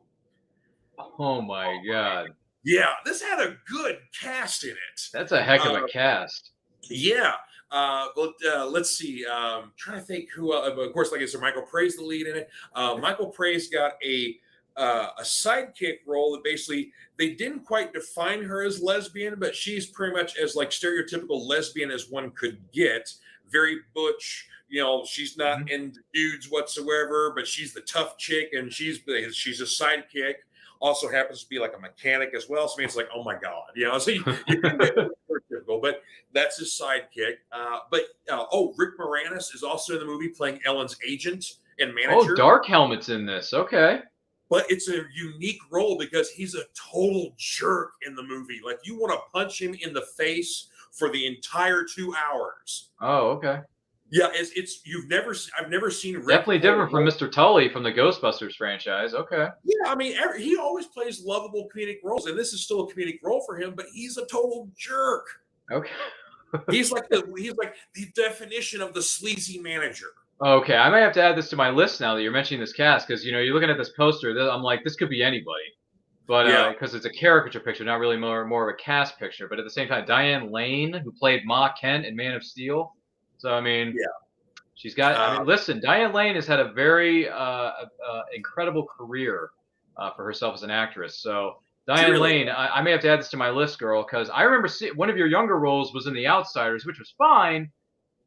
Oh my God. Yeah, this had a good cast in it. That's a heck of a cast. Yeah. Let's see. Trying to think who. Of course, like I said, Michael Prey's the lead in it. Michael Prey's got a sidekick role that basically they didn't quite define her as lesbian, but she's pretty much as like stereotypical lesbian as one could get. Very butch. She's not into dudes whatsoever, but she's the tough chick, and she's a sidekick. Also happens to be like a mechanic as well. So I mean, it's like, oh my God, so you can get typical, but that's his sidekick. Rick Moranis is also in the movie playing Ellen's agent and manager. Oh, Dark Helmet's in this. Okay. But it's a unique role because he's a total jerk in the movie. Like, you want to punch him in the face for the entire 2 hours. Oh, okay. Yeah, I've never seen Rick definitely different from Mr. Tully from the Ghostbusters franchise. Okay. Yeah, I mean, he always plays lovable comedic roles, and this is still a comedic role for him, but he's a total jerk. Okay. he's like the definition of the sleazy manager. Okay, I might have to add this to my list now that you're mentioning this cast, because you're looking at this poster. I'm like, this could be anybody, but because it's a caricature picture, not really more of a cast picture. But at the same time, Diane Lane, who played Ma Kent in Man of Steel, so I mean, she's got. Listen, Diane Lane has had a very incredible career for herself as an actress. So Diane Lane, I may have to add this to my list, girl, because I remember one of your younger roles was in The Outsiders, which was fine.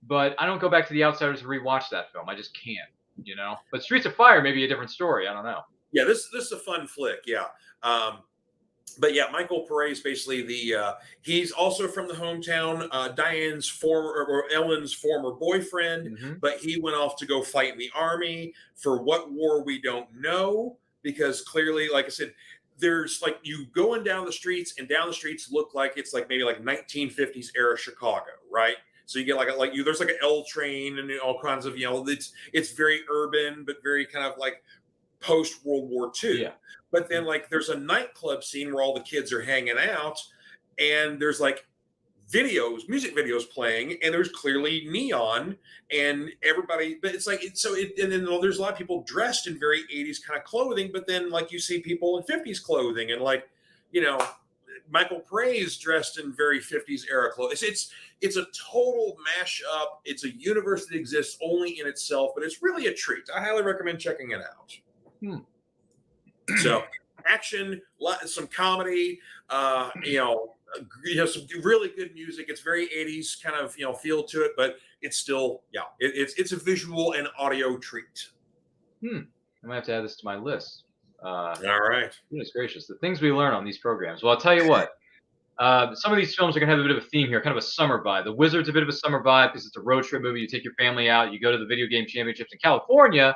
But I don't go back to The Outsiders to rewatch that film. I just can't, But Streets of Fire may be a different story. I don't know. Yeah, this is a fun flick. Yeah. But yeah, Michael Pare is basically he's also from the hometown, Ellen's former boyfriend, but he went off to go fight in the army for what war we don't know, because clearly, like I said, there's like you going down the streets, and down the streets look like it's like maybe like 1950s era Chicago, right? So you get there's like an L train and all kinds of, it's very urban, but very kind of like post World War II. Yeah. But then like there's a nightclub scene where all the kids are hanging out, and there's like music videos playing, and there's clearly neon and everybody, but it's like, and then there's a lot of people dressed in very 80s kind of clothing, but then like you see people in 50s clothing, and like, Michael Prey's dressed in very 50s era clothes. It's a total mashup. It's a universe that exists only in itself, but it's really a treat. I highly recommend checking it out. So action, some comedy, some really good music. It's very 80s kind of feel to it, but it's still it's a visual and audio treat. I'm gonna have to add this to my list. All right. Goodness gracious, the things we learn on these programs. Well, I'll tell you what. Some of these films are gonna have a bit of a theme here, kind of a summer vibe. The Wizard's a bit of a summer vibe because it's a road trip movie. You take your family out, you go to the video game championships in California,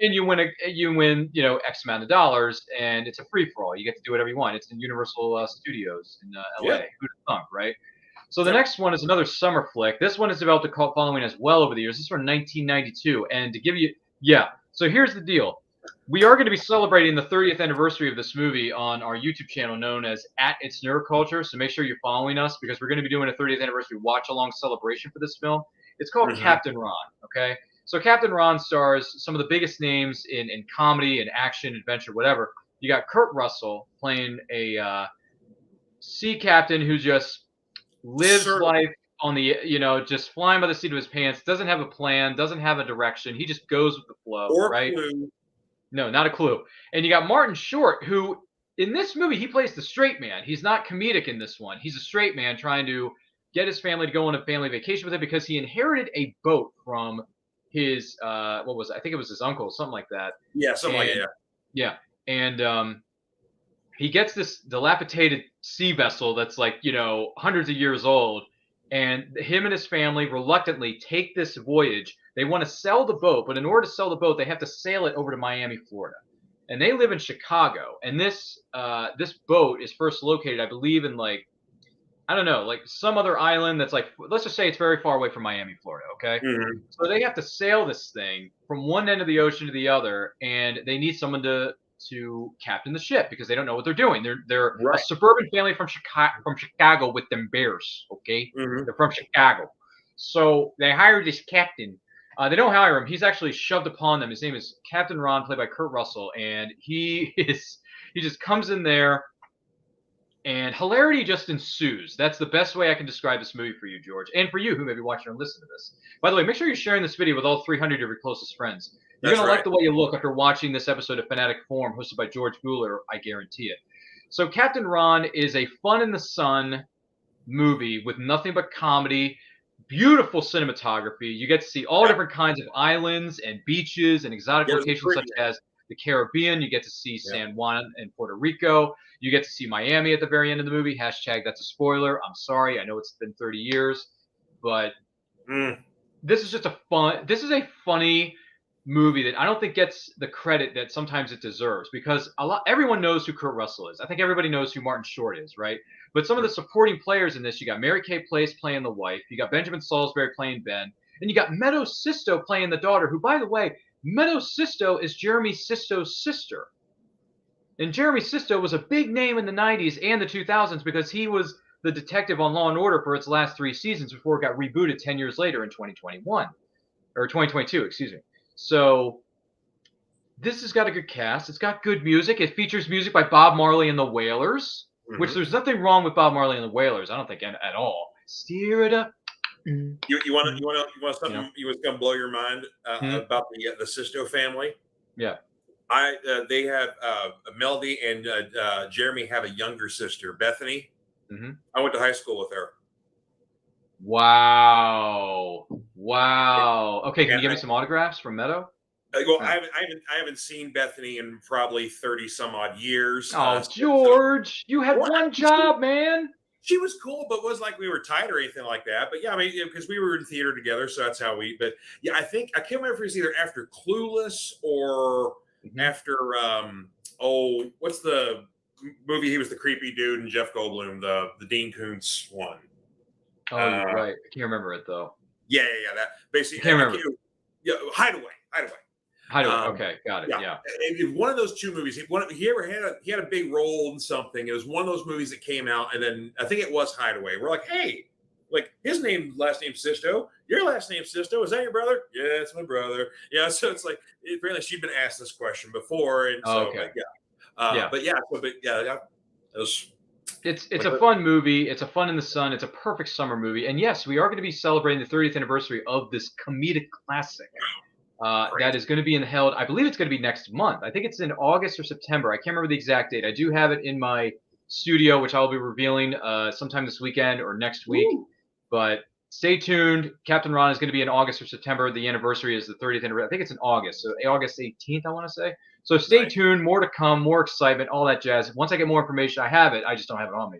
and you win X amount of dollars, and it's a free for all. You get to do whatever you want. It's in Universal Studios in LA. Yeah. Who'd have thunk, right? So the next one is another summer flick. This one has developed a cult following as well over the years. This is from 1992, and to give you So here's the deal. We are going to be celebrating the 30th anniversary of this movie on our YouTube channel known as @It's Nerd Culture. So make sure you're following us because we're going to be doing a 30th anniversary watch along celebration for this film. It's called Captain Ron. Okay. So Captain Ron stars some of the biggest names in comedy and action, adventure, whatever. You got Kurt Russell playing a sea captain who just lives life on the, just flying by the seat of his pants, doesn't have a plan, doesn't have a direction. He just goes with the flow, right? Clue. No, not a clue. And you got Martin Short, who in this movie, he plays the straight man. He's not comedic in this one. He's a straight man trying to get his family to go on a family vacation with him because he inherited a boat from his I think it was his uncle, something like that. Yeah, something like that. Yeah. And he gets this dilapidated sea vessel that's like, hundreds of years old. And him and his family reluctantly take this voyage. They want to sell the boat, but in order to sell the boat, they have to sail it over to Miami, Florida. And they live in Chicago. And this boat is first located, I believe, in some other island that's like, let's just say it's very far away from Miami, Florida, okay? Mm-hmm. So they have to sail this thing from one end of the ocean to the other, and they need someone to captain the ship because they don't know what they're doing. They're a suburban family from Chicago with them bears, okay? Mm-hmm. They're from Chicago. So they hire this captain. They don't hire him. He's actually shoved upon them. His name is Captain Ron, played by Kurt Russell, and he just comes in there, and hilarity just ensues. That's the best way I can describe this movie for you, George, and for you who may be watching or listening to this. By the way, make sure you're sharing this video with all 300 of your closest friends. You're going to like the way you look after watching this episode of Fanatic Forum, hosted by George Bueller, I guarantee it. So Captain Ron is a fun in the sun movie with nothing but comedy, beautiful cinematography. You get to see all different kinds of islands and beaches and exotic locations such as the Caribbean. You get to see San Juan and Puerto Rico. You get to see Miami at the very end of the movie. # that's a spoiler. I'm sorry. I know it's been 30 years, but this is just a funny movie that I don't think gets the credit that sometimes it deserves because everyone knows who Kurt Russell is. I think everybody knows who Martin Short is, right? But some of the supporting players in this, you got Mary Kay Place playing the wife, you got Benjamin Salisbury playing Ben, and you got Meadow Sisto playing the daughter, who, by the way, Meadow Sisto is Jeremy Sisto's sister. And Jeremy Sisto was a big name in the 90s and the 2000s because he was the detective on Law & Order for its last 3 seasons before it got rebooted 10 years later in 2021. Or 2022, excuse me. So this has got a good cast. It's got good music. It features music by Bob Marley and the Wailers, which there's nothing wrong with Bob Marley and the Wailers. I don't think at all. Steer it up. You want something you was gonna blow your mind about the Sisto family? Yeah. They have Melody and Jeremy have a younger sister, Bethany. Mm-hmm. I went to high school with her. Wow. Okay, can you give me some autographs from Meadow? Well, I haven't seen Bethany in probably 30 some odd years. Oh, George, you had one job, man. She was cool, but it wasn't like we were tight or anything like that. But yeah, I mean, because we were in theater together, so that's how we. But yeah, I can't remember if it was either after Clueless or after what's the movie? He was the creepy dude and Jeff Goldblum, the Dean Koontz one. Oh, you're right. I can't remember it though. Yeah. That basically. Can't remember. Hideaway. Okay, got it. Yeah. One of those two movies. He had a big role in something. It was one of those movies that came out, and then I think it was Hideaway. We're like, hey, like his last name Sisto. Your last name Sisto. Is that your brother? Yeah, it's my brother. Yeah. So it's like apparently she'd been asked this question before, and so okay. It was It's a fun movie. It's a fun in the sun. It's a perfect summer movie. And yes, we are going to be celebrating the 30th anniversary of this comedic classic. That is going to be held. I believe it's going to be next month. I think it's in August or September. I can't remember the exact date. I do have it in my studio, which I'll be revealing sometime this weekend or next week. Ooh. But stay tuned. Captain Ron is going to be in August or September. The anniversary is the 30th anniversary. I think it's in August, so August 18th, I want to say. So stay tuned. More to come. More excitement. All that jazz. Once I get more information, I have it. I just don't have it on me.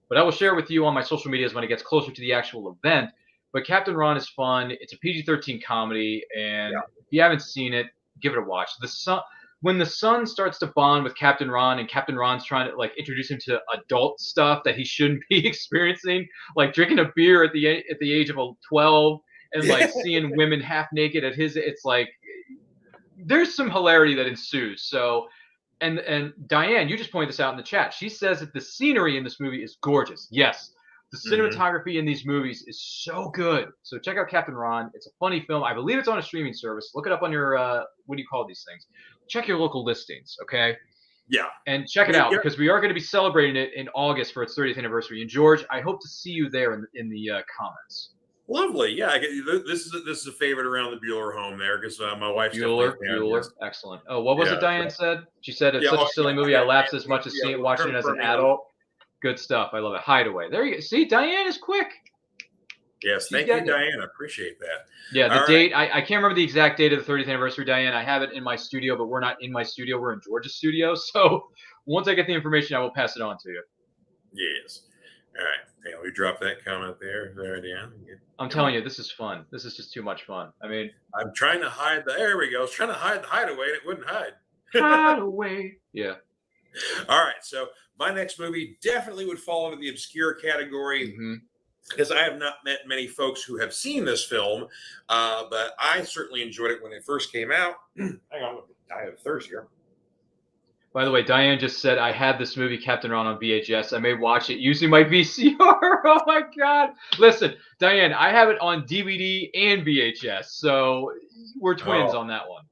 But I will share with you on my social medias when it gets closer to the actual event. But Captain Ron is fun. It's a PG-13 comedy, and if you haven't seen it, give it a watch. When the son starts to bond with Captain Ron, and Captain Ron's trying to introduce him to adult stuff that he shouldn't be experiencing, like drinking a beer at the age of 12, and seeing women half naked at his, it's like there's some hilarity that ensues. So. And Diane, you just pointed this out in the chat. She says that the scenery in this movie is gorgeous. Yes. The cinematography in these movies is so good. So check out Captain Ron. It's a funny film. I believe it's on a streaming service. Look it up on your, what do you call these things? Check your local listings, okay? Yeah. And check it out because we are going to be celebrating it in August for its 30th anniversary. And George, I hope to see you there in the comments. Lovely. Yeah. This is a favorite around the Bueller home there because my wife's Bueller. Excellent. Oh, what was it Diane said? She said it's such a silly movie. I laughed as much as watching it as an adult. Good stuff. I love it. Hideaway. There you go. See, Diane is quick. Yes. Thank you, Diane. I appreciate that. Yeah, the date. I can't remember the exact date of the 30th anniversary, Diane. I have it in my studio, but we're not in my studio. We're in George's studio. So once I get the information, I will pass it on to you. Yes. All right. Yeah, we dropped that comment there, Diane. I'm telling you, this is fun. This is just too much fun. I mean, I'm trying to hide there we go. I was trying to hide the hideaway, and it wouldn't hide. Hideaway. Yeah. All right. So my next movie definitely would fall into the obscure category because I have not met many folks who have seen this film, but I certainly enjoyed it when it first came out. Hang on, I have thirst here. By the way, Diane just said, I had this movie, Captain Ron, on VHS. I may watch it using my VCR. Oh, my God. Listen, Diane, I have it on DVD and VHS, so we're twins on that one.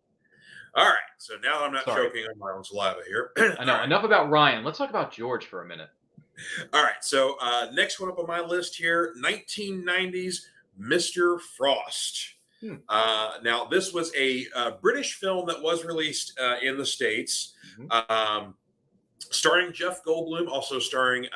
All right. So now I'm not choking on my own saliva here. I know. Enough about Ryan. Let's talk about George for a minute. All right. So next one up on my list here, 1990s, Mr. Frost. Now, this was a British film that was released in the States, starring Jeff Goldblum, also starring,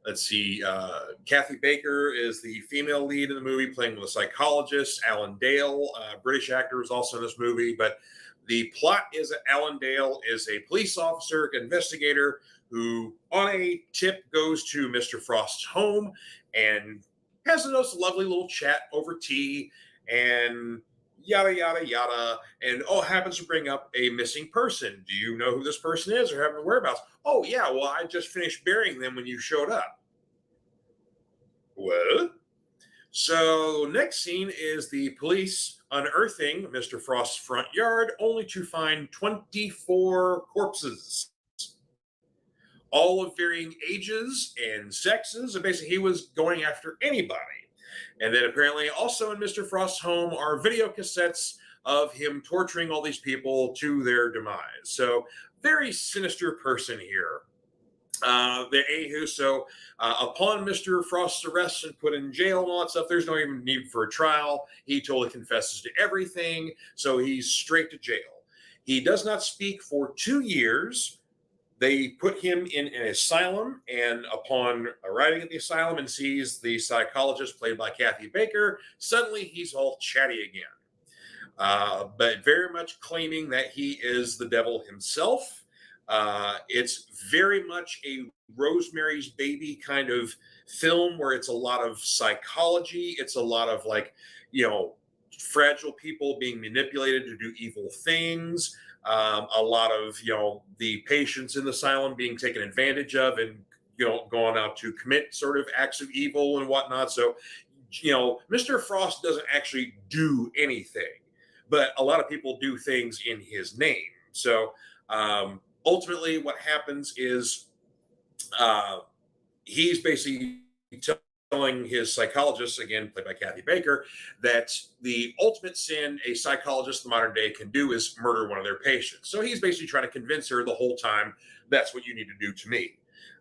Kathy Baker is the female lead in the movie, playing with a psychologist. Alan Dale, British actor, is also in this movie. But the plot is that Alan Dale is a police officer, investigator, who on a tip goes to Mr. Frost's home and has a lovely little chat over tea and yada, yada, yada, and happens to bring up a missing person. Do you know who this person is or have their whereabouts? Oh, yeah, well, I just finished burying them when you showed up. What? So next scene is the police unearthing Mr. Frost's front yard, only to find 24 corpses, all of varying ages and sexes. And basically, he was going after anybody. And then apparently also in Mr. Frost's home are video cassettes of him torturing all these people to their demise. So very sinister person here. Upon Mr. Frost's arrest and put in jail and all that stuff, there's no even need for a trial. He totally confesses to everything. So he's straight to jail. He does not speak for 2 years. They put him in an asylum, and upon arriving at the asylum and sees the psychologist played by Kathy Baker, suddenly he's all chatty again, but very much claiming that he is the devil himself. It's very much a Rosemary's Baby kind of film where it's a lot of psychology. It's a lot of fragile people being manipulated to do evil things. A lot of, the patients in the asylum being taken advantage of and, going out to commit sort of acts of evil and whatnot. So, Mr. Frost doesn't actually do anything, but a lot of people do things in his name. So, ultimately what happens is he's basically telling his psychologist, again played by Kathy Baker, that the ultimate sin a psychologist in the modern day can do is murder one of their patients. So he's basically trying to convince her the whole time, that's what you need to do to me.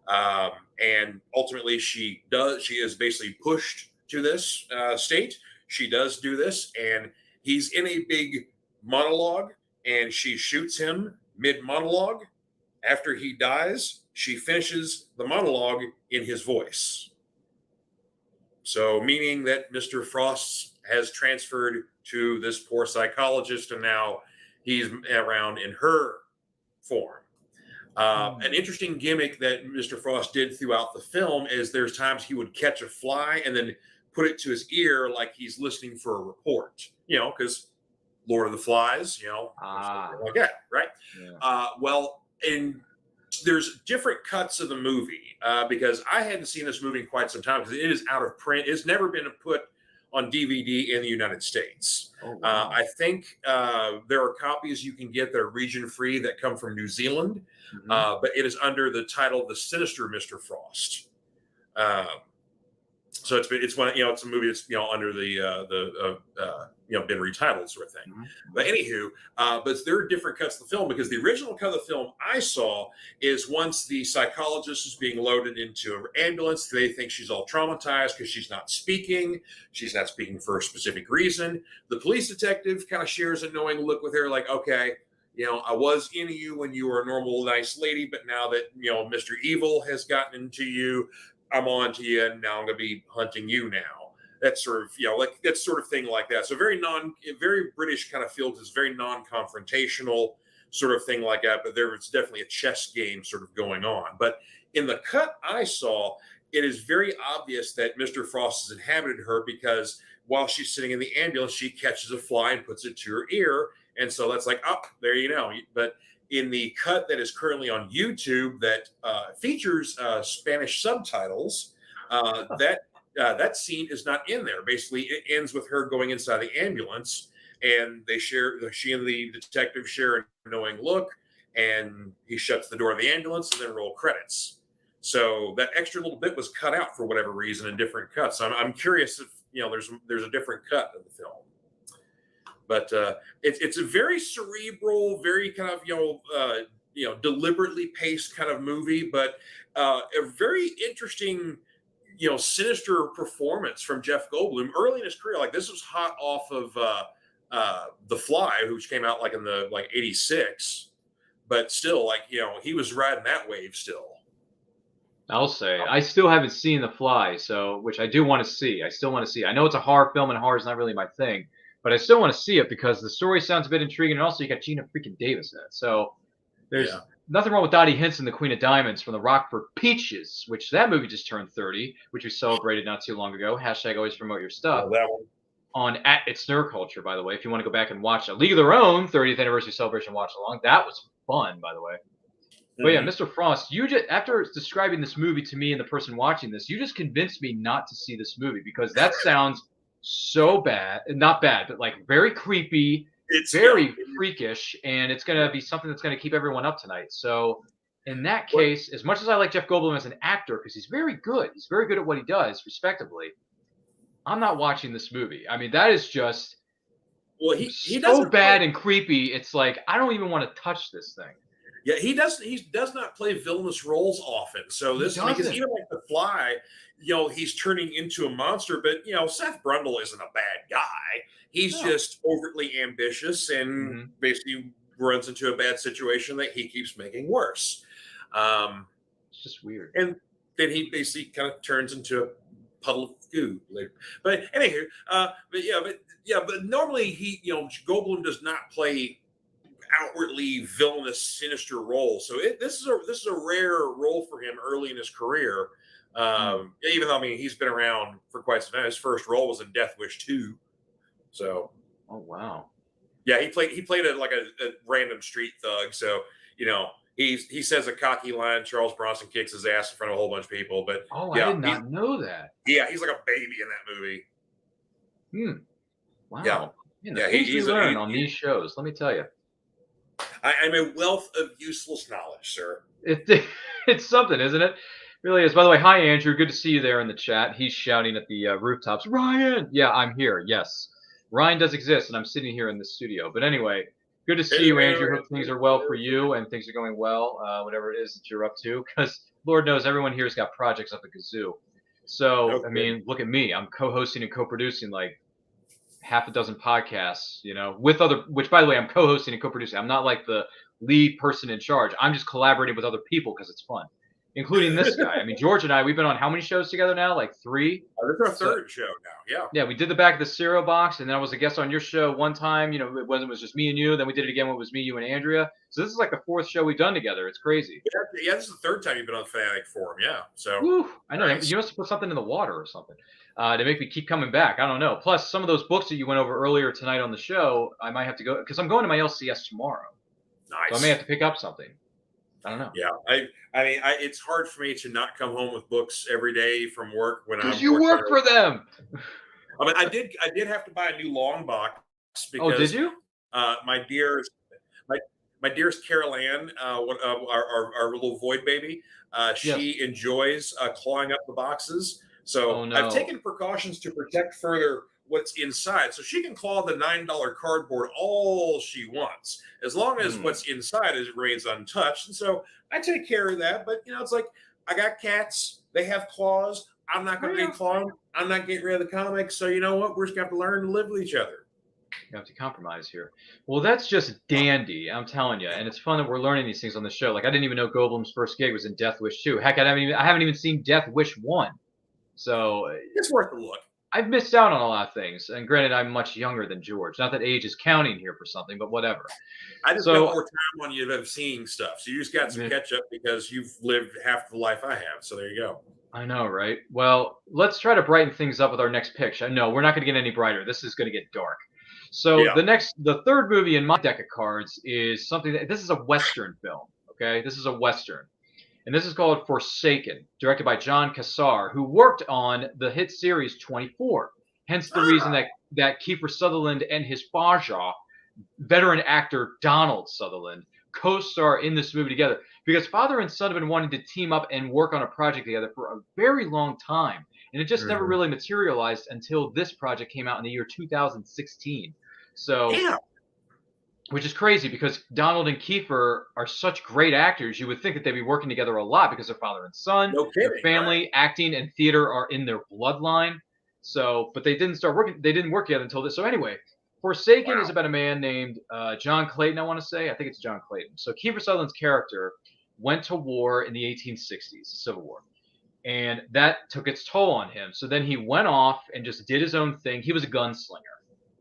And ultimately, she is basically pushed to this state. She does do this, and he's in a big monologue, and she shoots him mid monologue. After he dies, she finishes the monologue in his voice. So, meaning that Mr. Frost has transferred to this poor psychologist, and now he's around in her form. An interesting gimmick that Mr. Frost did throughout the film is there's times he would catch a fly and then put it to his ear like he's listening for a report, because Lord of the Flies, like that, right? Yeah. There's different cuts of the movie because I hadn't seen this movie in quite some time because it is out of print. It's never been put on DVD in the United States. Oh, wow. I think there are copies you can get that are region free that come from New Zealand, but it is under the title "The Sinister Mr. Frost." So it's one, it's a movie that's under the been retitled sort of thing. But anywho, but there are different cuts of the film because the original cut of the film I saw is once the psychologist is being loaded into an ambulance, they think she's all traumatized because she's not speaking. She's not speaking for a specific reason. The police detective kind of shares a knowing look with her, like, okay, I was into you when you were a normal, nice lady, but now that Mr. Evil has gotten into you, I'm on to you, and now I'm going to be hunting you now. That's sort of, like that sort of thing like that. So very British kind of feels, very non-confrontational sort of thing like that. But there's definitely a chess game sort of going on. But in the cut I saw, it is very obvious that Mr. Frost has inhabited her because while she's sitting in the ambulance, she catches a fly and puts it to her ear. And so that's like, oh, there you know. But in the cut that is currently on YouTube that features Spanish subtitles, that scene is not in there. Basically, it ends with her going inside the ambulance, and she and the detective share a knowing look, and he shuts the door of the ambulance, and then roll credits. So that extra little bit was cut out for whatever reason in different cuts. So I'm curious if there's a different cut of the film. But it's a very cerebral, very kind of deliberately paced kind of movie, but a very interesting, sinister performance from Jeff Goldblum early in his career. Like this was hot off of The Fly, which came out like in the '86, but still he was riding that wave still. I'll say I still haven't seen The Fly, which I do want to see. I still want to see. I know it's a horror film, and horror is not really my thing. But I still want to see it because the story sounds a bit intriguing, and also you got Gina freaking Davis in it. So there's nothing wrong with Dottie Hinson, the Queen of Diamonds from the Rockford Peaches, which that movie just turned 30, which we celebrated not too long ago. # always promote your stuff. That one. On It's Nerd Culture, by the way, if you want to go back and watch A League of Their Own 30th anniversary celebration watch along. That was fun, by the way. But yeah, Mr. Frost, you just after describing this movie to me and the person watching this, you just convinced me not to see this movie because that sounds so bad, not bad, but like very creepy. It's very freakish, and it's going to be something that's going to keep everyone up tonight. So in that case, as much as I like Jeff Goldblum as an actor, because he's very good at what he does, respectively, I'm not watching this movie. I mean, that is just he so bad and creepy. It's like, I don't even want to touch this thing. Yeah, he does not play villainous roles often. So this, because even like The Fly, he's turning into a monster, but Seth Brundle isn't a bad guy. He's just overtly ambitious and basically runs into a bad situation that he keeps making worse. It's just weird. And then he basically kind of turns into a puddle of goo later. But anywho, but normally Goldblum does not play outwardly villainous, sinister role. So this is a rare role for him early in his career. Even though he's been around for quite some time. His first role was in Death Wish 2. So, oh wow, yeah, he played a random street thug. So he says a cocky line. Charles Bronson kicks his ass in front of a whole bunch of people. But I did not know that. Yeah, he's like a baby in that movie. Wow. Yeah, he's learn on these shows. Let me tell you. I'm a wealth of useless knowledge, sir. It's something, isn't it? Really is. By the way, hi, Andrew. Good to see you there in the chat. He's shouting at the rooftops, Ryan! Yeah, I'm here. Yes. Ryan does exist, and I'm sitting here in the studio. But anyway, Good to see you, Andrew. Hope things are well for you and things are going well, whatever it is that you're up to. Because Lord knows everyone here's got projects up at Kazoo. So, Okay. I mean, look at me. I'm co-hosting and co-producing like half a dozen podcasts, with other, which by the way, I'm co-hosting and co-producing. I'm not like the lead person in charge. I'm just collaborating with other people because it's fun, including this guy. I mean, George and I, we've been on how many shows together now? Like 3? This is our third show now. Yeah. Yeah, we did the back of the cereal box, and then I was a guest on your show one time. It was just me and you. Then we did it again when it was me, you, and Andrea. So this is like the 4th show we've done together. It's crazy. Yeah, this is the 3rd time you've been on the Fanatic Forum. Yeah. So Whew, I know. nice. You must have put something in the water or something to make me keep coming back. I don't know. Plus, some of those books that you went over earlier tonight on the show, I might have to go because I'm going to my LCS tomorrow. Nice. So I may have to pick up something. I don't know. Yeah, I mean, it's hard for me to not come home with books every day from work when I'm. Because you work for them. I mean, I did have to buy a new long box because. Oh, did you? My dearest Carol Ann, our little void baby, she enjoys clawing up the boxes. So I've taken precautions to protect further what's inside. So she can claw the $9 cardboard all she wants, as long as what's inside remains untouched. And so I take care of that. But, it's like I got cats. They have claws. I'm not going to be clawing. I'm not getting rid of the comics. So you know what? We're just going to have to learn to live with each other. You have to compromise here. Well, that's just dandy, I'm telling you. And it's fun that we're learning these things on the show. Like, I didn't even know Goldblum's first gig was in Death Wish 2. Heck, I haven't even seen Death Wish 1. So it's worth a look. I've missed out on a lot of things. And granted, I'm much younger than George. Not that age is counting here for something, but whatever. I just got more time on you of seeing stuff. So you just got some catch up because you've lived half the life I have. So there you go. I know, right? Well, let's try to brighten things up with our next pitch. No, we're not going to get any brighter. This is going to get dark. So the third movie in my deck of cards is something this is a Western film. Okay, this is a Western, and this is called Forsaken, directed by John Cassar, who worked on the hit series 24. Hence the reason that Kiefer Sutherland and his Faja, veteran actor Donald Sutherland, co-star in this movie together, because father and son have been wanting to team up and work on a project together for a very long time, and it just never really materialized until this project came out in the year 2016. So, which is crazy because Donald and Kiefer are such great actors. You would think that they'd be working together a lot because they're father and son. No kidding, their family, acting, and theater are in their bloodline. So, but they didn't start working. They didn't work yet until this. So anyway, Forsaken is about a man named John Clayton. I want to say. I think it's John Clayton. So Kiefer Sutherland's character went to war in the 1860s, the Civil War. And that took its toll on him. So then he went off and just did his own thing. He was a gunslinger.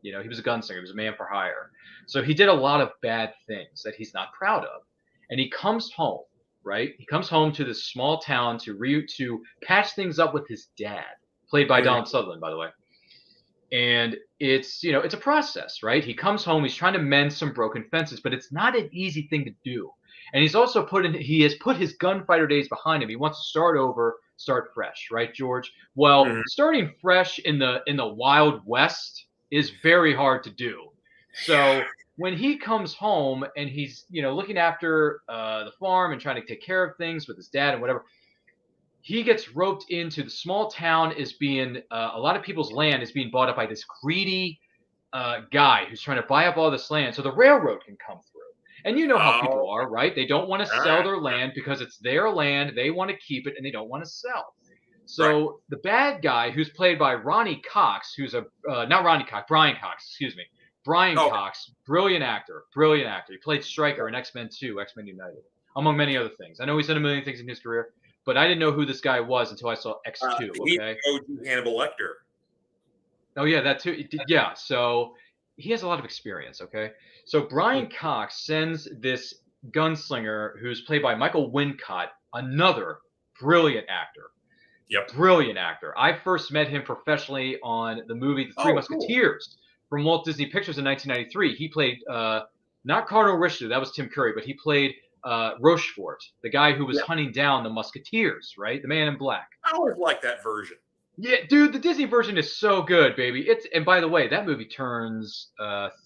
He was a gunslinger. He was a man for hire. So he did a lot of bad things that he's not proud of. And he comes home, right? He comes home to this small town to patch things up with his dad, played by Donald Sutherland, by the way. And it's a process, right? He comes home. He's trying to mend some broken fences, but it's not an easy thing to do. And he's also he has put his gunfighter days behind him. He wants to start over, start fresh, right, George? Well, starting fresh in the Wild West is very hard to do. So when he comes home and he's looking after the farm and trying to take care of things with his dad and whatever, he gets roped into the small town is being a lot of people's land is being bought up by this greedy guy who's trying to buy up all this land so the railroad can come through. And you know how people are, right? They don't want to sell their land because it's their land. They want to keep it and they don't want to sell. So the bad guy, who's played by Ronnie Cox, who's Brian Cox, excuse me. Brian Cox, brilliant actor. He played Stryker in X-Men 2, X-Men United, among many other things. I know he's done a million things in his career, but I didn't know who this guy was until I saw X2, okay? OG Hannibal Lecter. Oh, yeah, that too. Yeah, so he has a lot of experience, okay? So Brian Cox sends this gunslinger who's played by Michael Wincott, another brilliant actor. Yep. Brilliant actor. I first met him professionally on the movie The Three Musketeers from Walt Disney Pictures in 1993. He played, not Cardinal Richelieu, that was Tim Curry, but he played Rochefort, the guy who was hunting down the Musketeers, right? The Man in Black. I always like that version. Yeah, dude, the Disney version is so good, baby. And by the way, that movie turns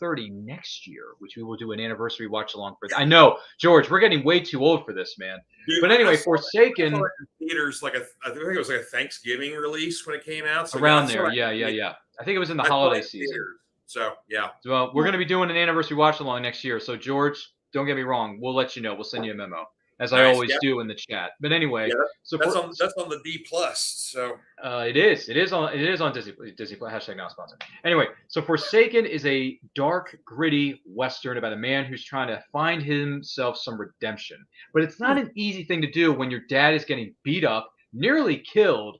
30 next year, which we will do an anniversary watch along for. I know, George, we're getting way too old for this, man. Dude, but anyway, Forsaken. I saw it in theaters I think it was like a Thanksgiving release when it came out. So around there, yeah. I think it was in the holiday season. So yeah. Well, we're going to be doing an anniversary watch along next year. So George, don't get me wrong. We'll let you know. We'll send you a memo, as I Nice. always do in the chat. But anyway, Yeah, so that's on the D+. So it is on Disney Plus. Hashtag not sponsored. Anyway, so Forsaken is a dark, gritty western about a man who's trying to find himself some redemption. But it's not an easy thing to do when your dad is getting beat up, nearly killed,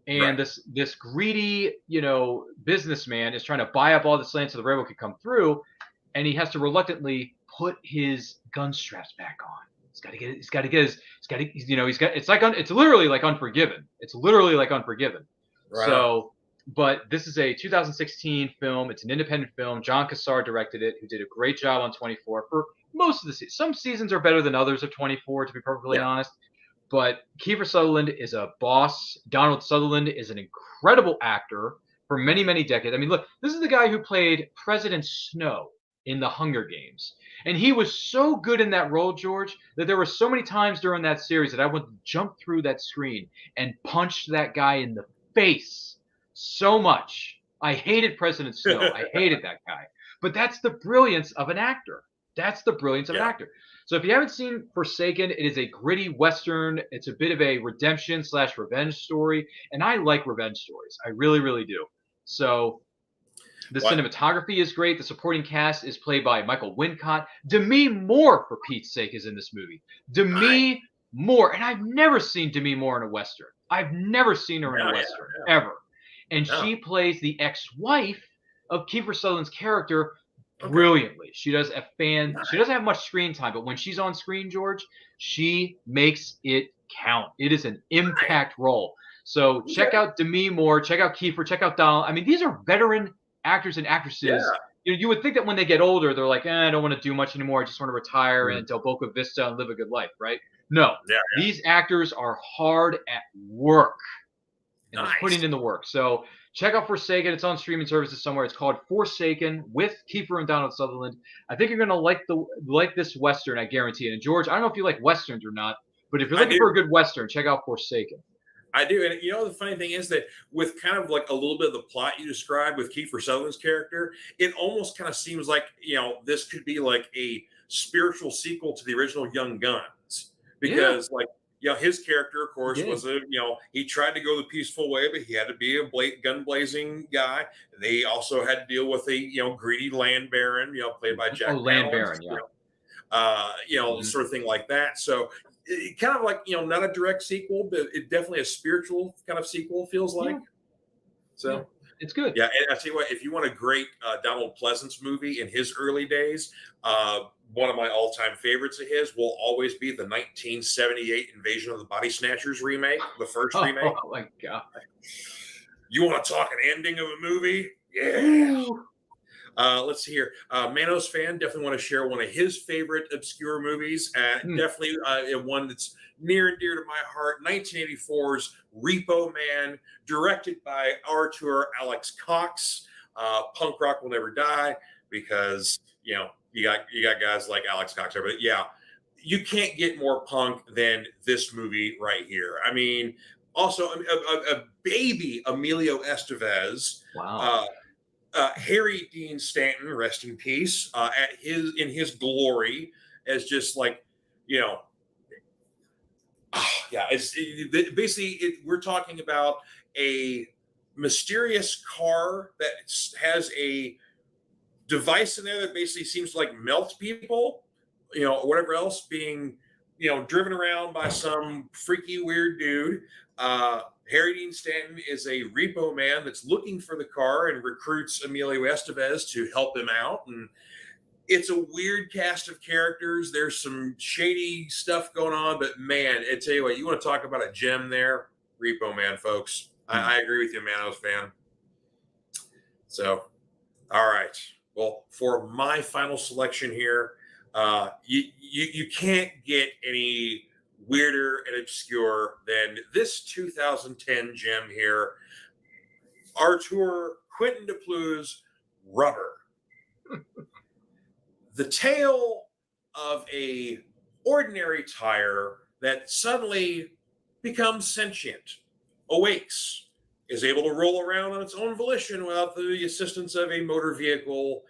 and Right. this greedy, businessman is trying to buy up all this land so the railroad could come through, and he has to reluctantly put his gun straps back on. It's literally like Unforgiven. It's literally like Unforgiven. Right. So, but this is a 2016 film. It's an independent film. John Cassar directed it, who did a great job on 24 for most of the seasons. Some seasons are better than others of 24, to be perfectly honest. But Kiefer Sutherland is a boss. Donald Sutherland is an incredible actor for many, many decades. I mean, look, this is the guy who played President Snow in the Hunger Games. And he was so good in that role, George, that there were so many times during that series that I wanted to jump through that screen and punch that guy in the face so much. I hated President Snow. I hated that guy. But that's the brilliance of an actor. That's the brilliance of an actor. So if you haven't seen Forsaken, it is a gritty Western. It's a bit of a redemption/revenge story. And I like revenge stories. I really, really do. So the cinematography is great. The supporting cast is played by Michael Wincott. Demi Moore, for Pete's sake, is in this movie. Demi Moore. And I've never seen Demi Moore in a Western. I've never seen her in a Western, ever. And she plays the ex-wife of Kiefer Sutherland's character brilliantly. She doesn't have much screen time, but when she's on screen, George, she makes it count. It is an impact role. So check out Demi Moore, check out Kiefer, check out Donald. I mean, these are veteran actors and actresses. You would think that when they get older, they're like, I don't want to do much anymore. I just want to retire into Boca Vista and live a good life, right? No. These actors are hard at work. And they're putting in the work. So check out Forsaken. It's on streaming services somewhere. It's called Forsaken with Kiefer and Donald Sutherland. I think you're gonna like this Western, I guarantee it. And George, I don't know if you like Westerns or not, but if you're looking for a good Western, check out Forsaken. I do. And the funny thing is that with kind of like a little bit of the plot you described with Kiefer Sutherland's character, it almost kind of seems like, this could be like a spiritual sequel to the original Young Guns. Because his character, of course, was he tried to go the peaceful way, but he had to be a gun blazing guy. They also had to deal with a greedy land baron, played by Jack. Land baron, sort of thing like that. So it kind of like not a direct sequel, but it definitely a spiritual kind of sequel feels like. So it's good. Yeah, and I tell you what, if you want a great Donald Pleasance movie in his early days, one of my all-time favorites of his will always be the 1978 Invasion of the Body Snatchers remake, the first remake. Oh my god! You want to talk an ending of a movie? Yeah. Let's see here. Manos fan definitely want to share one of his favorite obscure movies. Definitely one that's near and dear to my heart. 1984's Repo Man, directed by Artur Alex Cox. Punk rock will never die because you got guys like Alex Cox there. But you can't get more punk than this movie right here. I mean, also a baby Emilio Estevez. Wow. Harry Dean Stanton, rest in peace, in his glory, as just like, we're talking about a mysterious car that has a device in there that basically seems to like melt people, or whatever else, being, driven around by some freaky weird dude. Harry Dean Stanton is a repo man that's looking for the car and recruits Emilio Estevez to help him out. And it's a weird cast of characters. There's some shady stuff going on, but man, I tell you what, you want to talk about a gem there? Repo Man, folks. I agree with you, Manos fan. So, all right. Well, for my final selection here, you can't get any weirder and obscure than this 2010 gem here, Arthur Quentin Duplessis' Rubber. The tale of a ordinary tire that suddenly becomes sentient, awakes, is able to roll around on its own volition without the assistance of a motor vehicle,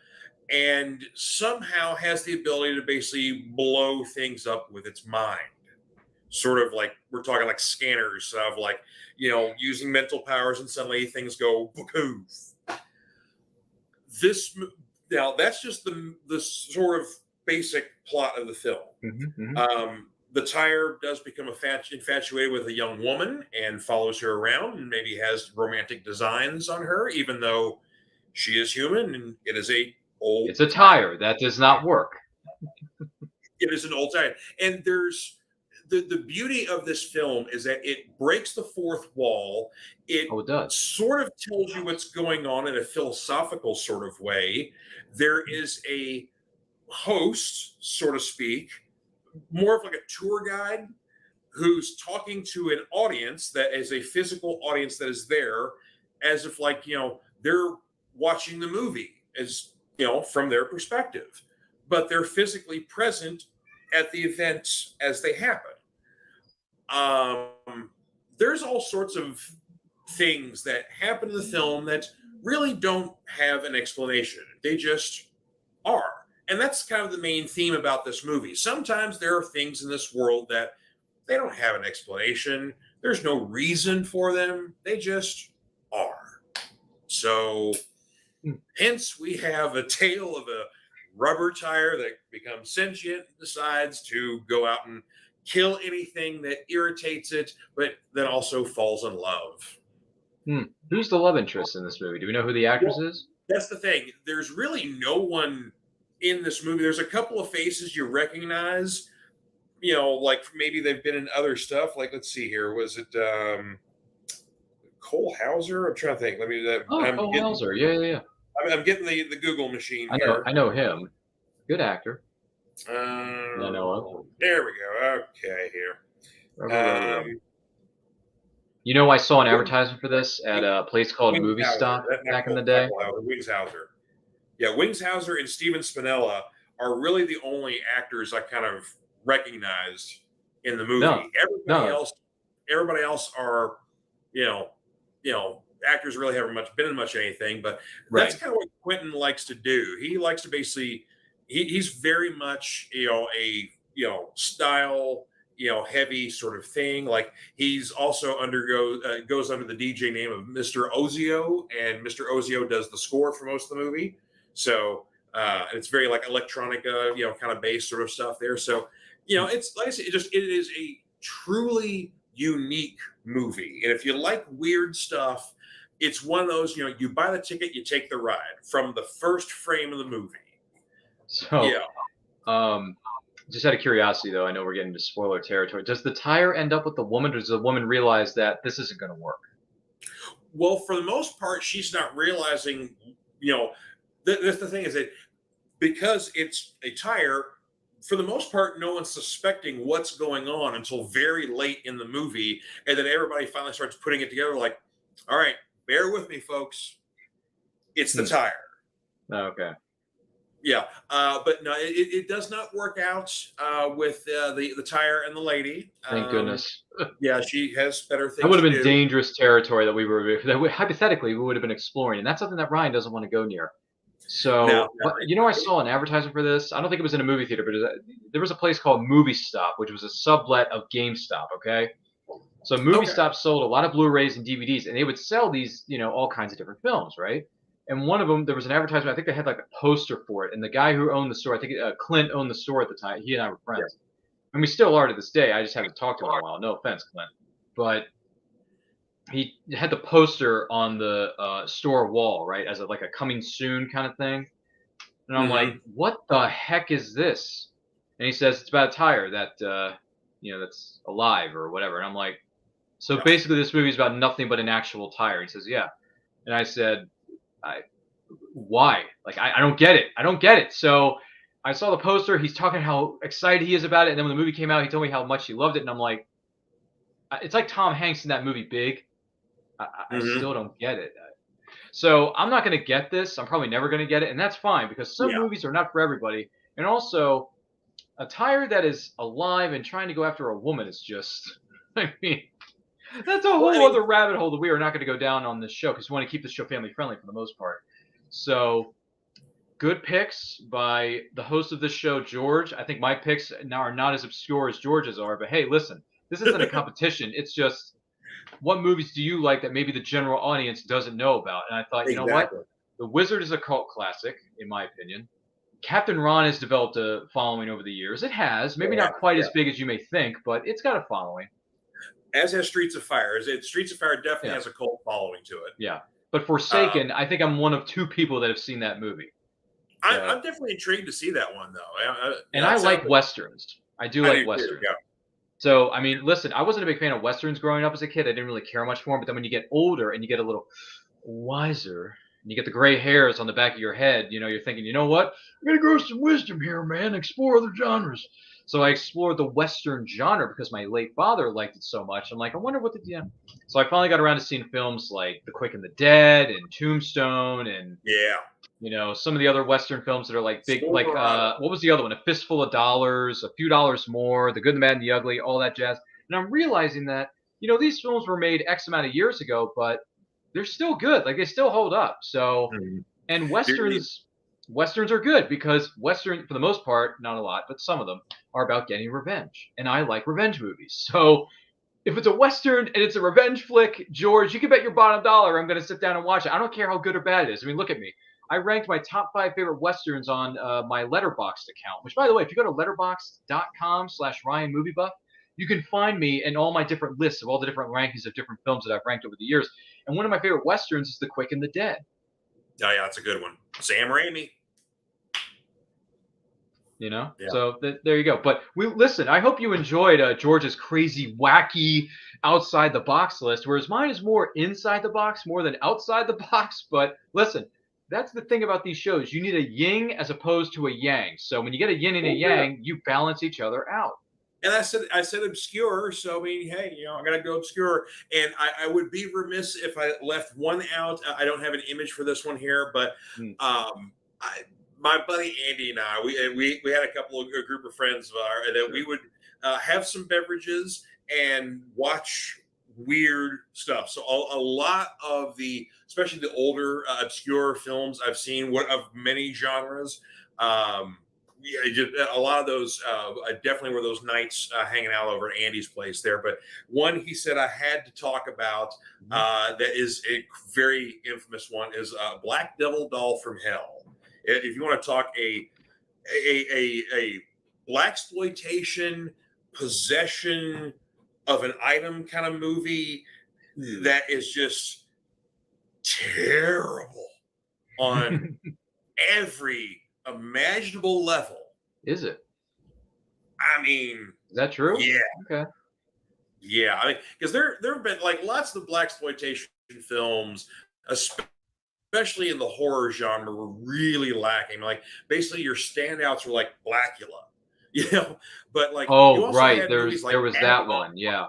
and somehow has the ability to basically blow things up with its mind. Sort of like we're talking like scanners of like, using mental powers, and suddenly things go poof. Now that's just the sort of basic plot of the film. The tire does become infatuated with a young woman and follows her around, and maybe has romantic designs on her, even though she is human and it is it's a tire. That does not work. It is an old tire. And there's the beauty of this film is that it breaks the fourth wall. It does. Sort of tells you what's going on in a philosophical sort of way. There is a host, so to speak, more of like a tour guide, who's talking to an audience that is a physical audience that is there, as if like, they're watching the movie as, from their perspective, but they're physically present at the events as they happen. There's all sorts of things that happen in the film that really don't have an explanation. They just are. And that's kind of the main theme about this movie. Sometimes there are things in this world that they don't have an explanation. There's no reason for them. They just are. So, hence we have a tale of a rubber tire that becomes sentient and decides to go out and kill anything that irritates it, but then also falls in love. Who's the love interest in this movie? Do we know who the actress is? That's the thing. There's really no one in this movie. There's a couple of faces you recognize, like maybe they've been in other stuff. Like, let's see here. Was it Cole Hauser? I'm trying to think. Cole Hauser. Yeah. I'm getting the Google machine I know him. Good actor. I know of. There we go. Okay, here. I saw an advertisement for this at a place called Movie Stop back in the day. Wings Hauser. Yeah, Wings Hauser and Steven Spinella are really the only actors I kind of recognized in the movie. Everybody else are, actors really haven't been in much anything, but that's kind of what Quentin likes to do. He likes to basically, he's very much, a style, heavy sort of thing. Like, he's also goes under the DJ name of Mr. Ozio, and Mr. Ozio does the score for most of the movie. So it's very like electronica, kind of bass sort of stuff there. So, it's like I said, it is a truly unique movie. And if you like weird stuff, it's one of those, you buy the ticket, you take the ride from the first frame of the movie. So, just out of curiosity, though, I know we're getting into spoiler territory. Does the tire end up with the woman, or does the woman realize that this isn't going to work? Well, for the most part, she's not realizing, that's the thing is that because it's a tire, for the most part, no one's suspecting what's going on until very late in the movie. And then everybody finally starts putting it together like, all right, bear with me, folks. It's the tire. Okay. Yeah. But no, it does not work out with the tire and the lady. Thank goodness. Yeah, she has better things. That would have been dangerous territory hypothetically we would have been exploring. And that's something that Ryan doesn't want to go near. So, I saw an advertisement for this. I don't think it was in a movie theater, but there was a place called Movie Stop, which was a sublet of GameStop, okay? So Movie Stop sold a lot of Blu-rays and DVDs, and they would sell these, all kinds of different films, right? And one of them, there was an advertisement. I think they had like a poster for it. And the guy who owned the store, I think Clint owned the store at the time. He and I were friends. And we still are to this day. I just haven't talked to him in a while. No offense, Clint. But he had the poster on the store wall, right, as a coming soon kind of thing. And I'm like, what the heck is this? And he says it's about a tire that that's alive or whatever. And I'm like, so basically this movie is about nothing but an actual tire. He says, yeah. And I said, why? I don't get it. I don't get it. So I saw the poster. He's talking how excited he is about it. And then when the movie came out, he told me how much he loved it. And I'm like, it's like Tom Hanks in that movie Big. I still don't get it. So I'm not going to get this. I'm probably never going to get it. And that's fine because some movies are not for everybody. And also, a tire that is alive and trying to go after a woman is just, That's a whole other rabbit hole that we are not going to go down on this show because we want to keep this show family friendly for the most part. So, good picks by the host of this show, George. I think my picks now are not as obscure as George's are, but hey, listen, this isn't a competition. It's just what movies do you like that maybe the general audience doesn't know about? And I thought, you know what? The Wizard is a cult classic, in my opinion. Captain Ron has developed a following over the years. It has, maybe not quite as big as you may think, but it's got a following. As has Streets of Fire. Streets of Fire definitely has a cult following to it. Yeah. But Forsaken, I think I'm one of 2 people that have seen that movie. I'm definitely intrigued to see that one, though. And I like Westerns. I do like Westerns. Yeah. So, I mean, listen, I wasn't a big fan of Westerns growing up as a kid. I didn't really care much for them. But then when you get older and you get a little wiser, and you get the gray hairs on the back of your head, you know, you're thinking, you know what? I'm going to grow some wisdom here, man. Explore other genres. So I explored the Western genre because my late father liked it so much. I'm like, I wonder what So I finally got around to seeing films like The Quick and the Dead and Tombstone and you know, some of the other Western films that are like big, like what was the other one? A Fistful of Dollars, A Few Dollars More, The Good, the Bad, and the Ugly, all that jazz. And I'm realizing that, you know, these films were made X amount of years ago, but they're still good. Like they still hold up. So, and Westerns are good because Western, for the most part, not a lot, but some of them are about getting revenge. And I like revenge movies. So if it's a Western and it's a revenge flick, George, you can bet your bottom dollar I'm going to sit down and watch it. I don't care how good or bad it is. I mean, look at me. I ranked my top 5 favorite Westerns on my Letterboxd account, which, by the way, if you go to letterboxd.com/RyanMovieBuff, you can find me in all my different lists of all the different rankings of different films that I've ranked over the years. And one of my favorite Westerns is The Quick and the Dead. Oh, yeah, that's a good one. Sam Raimi. You know? Yeah. So there you go. But listen, I hope you enjoyed George's crazy, wacky, outside the box list, whereas mine is more inside the box, more than outside the box. But listen, that's the thing about these shows. You need a yin as opposed to a yang. So when you get a yin and a yang, you balance each other out. And I said obscure. So I mean, hey, you know, I got to go obscure. And I would be remiss if I left one out. I don't have an image for this one here, but my buddy Andy and I, we had a group of friends of ours that we would have some beverages and watch weird stuff. So a lot of especially the older obscure films I've seen of many genres. A lot of those definitely were those nights hanging out over at Andy's place there. But one he said I had to talk about that is a very infamous one is Black Devil Doll from Hell. If you want to talk a blaxploitation possession of an item kind of movie that is just terrible on every imaginable level. Is it? I mean, is that true? Yeah. Okay. Yeah, I mean, because there have been like lots of blaxploitation films, especially in the horror genre, were really lacking. Like basically, your standouts were like Blackula, you know. But like, right, there was that one, yeah.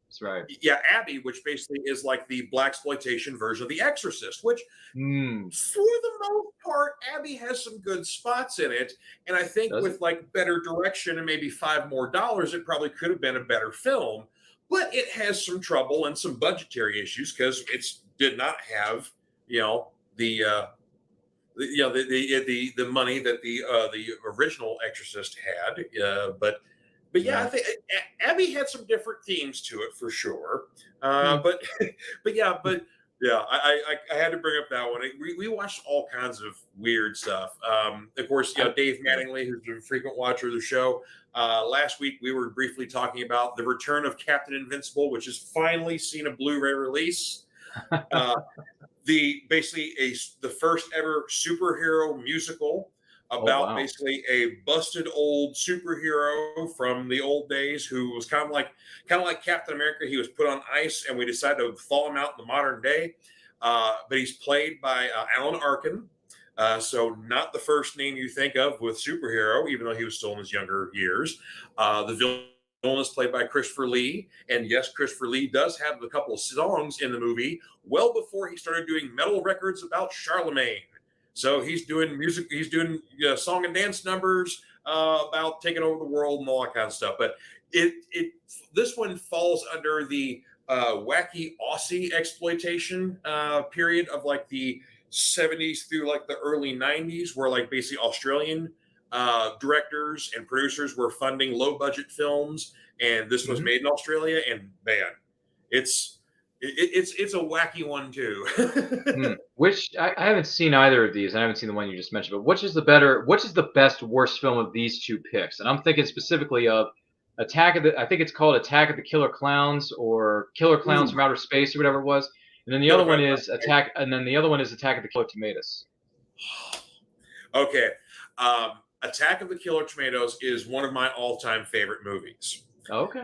That's right. Yeah, Abby, which basically is like the blaxploitation version of The Exorcist, which for the most part, Abby has some good spots in it. And I think with like better direction and maybe $5 more, it probably could have been a better film. But it has some trouble and some budgetary issues because it did not have, you know, the money that the original Exorcist had. But yeah, I think Abby had some different themes to it for sure. But I had to bring up that one. We watched all kinds of weird stuff. Of course, you know, Dave Mattingly, who's a frequent watcher of the show. Last week we were briefly talking about the return of Captain Invincible, which has finally seen a Blu-ray release. The first ever superhero musical. About basically a busted old superhero from the old days who was kind of like Captain America. He was put on ice, and we decided to thaw him out in the modern day. But he's played by Alan Arkin, so not the first name you think of with superhero, even though he was still in his younger years. The villain is played by Christopher Lee, and yes, Christopher Lee does have a couple of songs in the movie well before he started doing metal records about Charlemagne. So he's doing music, he's doing song and dance numbers about taking over the world and all that kind of stuff. But this one falls under the wacky Aussie exploitation period of like the 70s through like the early 90s, where like basically Australian directors and producers were funding low budget films, and this was made in Australia. And man, it's a wacky one too. Which I haven't seen either of these. I haven't seen the one you just mentioned. But which is the best worst film of these two picks? And I'm thinking specifically of I think it's called Attack of the Killer Clowns or Killer Clowns from Outer Space or whatever it was. And then the other one is Attack of the Killer Tomatoes. Okay. Attack of the Killer Tomatoes is one of my all-time favorite movies. Okay.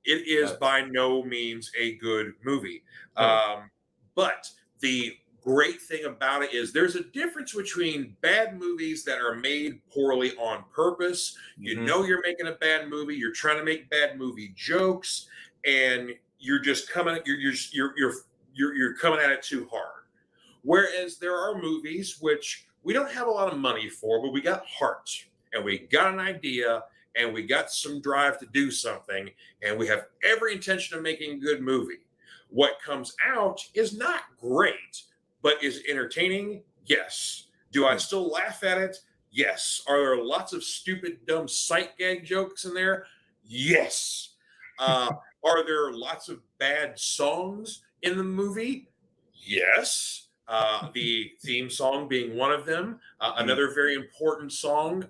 It is by no means a good movie. But the great thing about it is there's a difference between bad movies that are made poorly on purpose. You know you're making a bad movie, you're trying to make bad movie jokes, and you're just coming you're coming at it too hard. Whereas there are movies which we don't have a lot of money for, but we got heart and we got an idea and we got some drive to do something, and we have every intention of making a good movie. What comes out is not great, but is entertaining? Yes. Do I still laugh at it? Yes. Are there lots of stupid, dumb sight gag jokes in there? Yes. Are there lots of bad songs in the movie? Yes. The theme song being one of them. Another very important song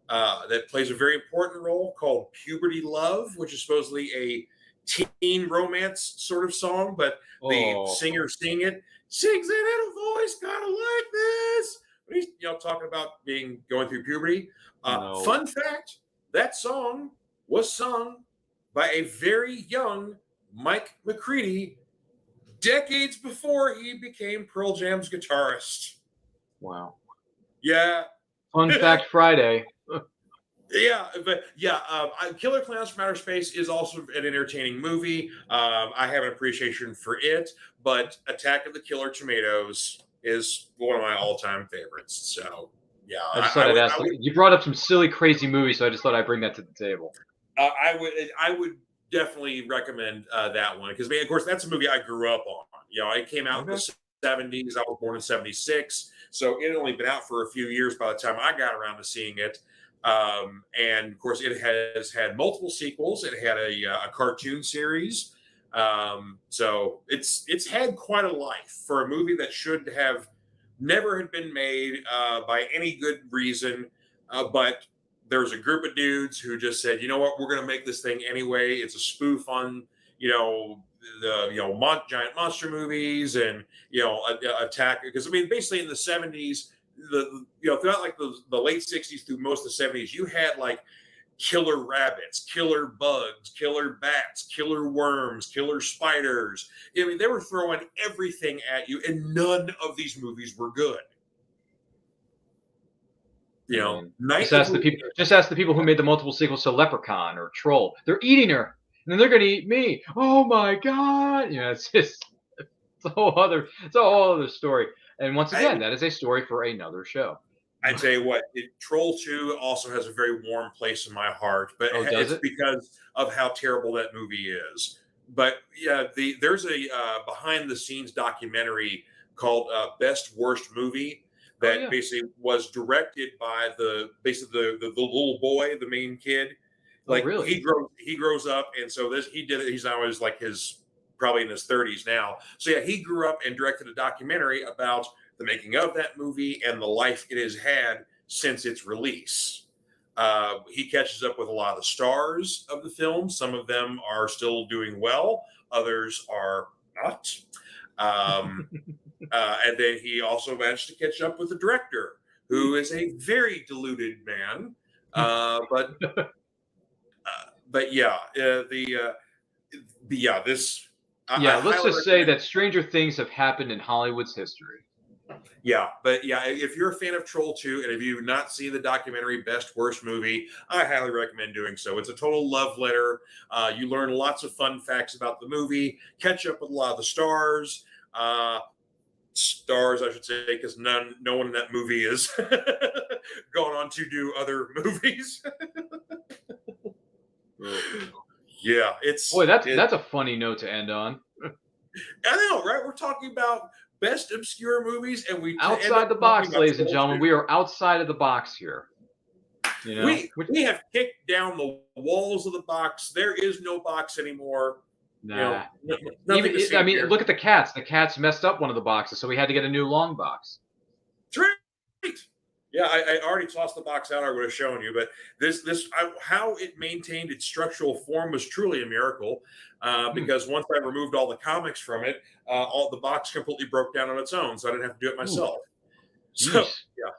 that plays a very important role called Puberty Love, which is supposedly a teen romance sort of song, but the singer singing it sings it in a voice kind of like this. When he's talking about going through puberty. Fun fact: that song was sung by a very young Mike McCready decades before he became Pearl Jam's guitarist. Wow. Yeah. Fun fact Friday. Killer Clowns from Outer Space is also an entertaining movie. I have an appreciation for it, but Attack of the Killer Tomatoes is one of my all-time favorites. So, yeah. I just thought I'd ask. You brought up some silly, crazy movies, so I just thought I'd bring that to the table. I would definitely recommend that one because, of course, that's a movie I grew up on. It came out in the 70s. I was born in 76, so it had only been out for a few years by the time I got around to seeing it. And of course, it has had multiple sequels. It had a cartoon series, so it's had quite a life for a movie that should have never had been made by any good reason. But there's a group of dudes who just said, you know what, we're going to make this thing anyway. It's a spoof on the giant monster movies and attack, because basically in the 70s. Throughout like the late 60s through most of the 70s, you had like killer rabbits, killer bugs, killer bats, killer worms, killer spiders. They were throwing everything at you, and none of these movies were good. Just ask the people who made the multiple sequels to Leprechaun or Troll. They're eating her, and then they're going to eat me. Oh my God! It's a whole other story. And once again, that is a story for another show. I tell you what, Troll 2 also has a very warm place in my heart, but it's because of how terrible that movie is. But yeah, there's a behind the scenes documentary called Best Worst Movie that basically was directed by the little boy, the main kid. Like he grows up, and so he did it. He's now probably in his 30s now. So yeah, he grew up and directed a documentary about the making of that movie and the life it has had since its release. He catches up with a lot of the stars of the film. Some of them are still doing well. Others are not. And then he also managed to catch up with the director, who is a very deluded man. Let's just say that stranger things have happened in Hollywood's history. Yeah, but yeah, if you're a fan of Troll 2 and if you've not seen the documentary Best Worst Movie, I highly recommend doing so. It's a total love letter. You learn lots of fun facts about the movie, catch up with a lot of the stars. I should say, because no one in that movie is gone on to do other movies. Yeah, Boy, that's a funny note to end on. I know, right? We're talking about best obscure movies, and we end Outside up the talking box, about ladies and Troll gentlemen. 2. We are outside of the box here. You know, We have kicked down the walls of the box. There is no box anymore. nah. Nothing to see I mean, here. look at the cats. The cats messed up one of the boxes, so we had to get a new long box. That's right. Yeah, I already tossed the box out. I would have shown you, but how it maintained its structural form was truly a miracle. Because once I removed all the comics from it, all the box completely broke down on its own, so I didn't have to do it myself. So yeah,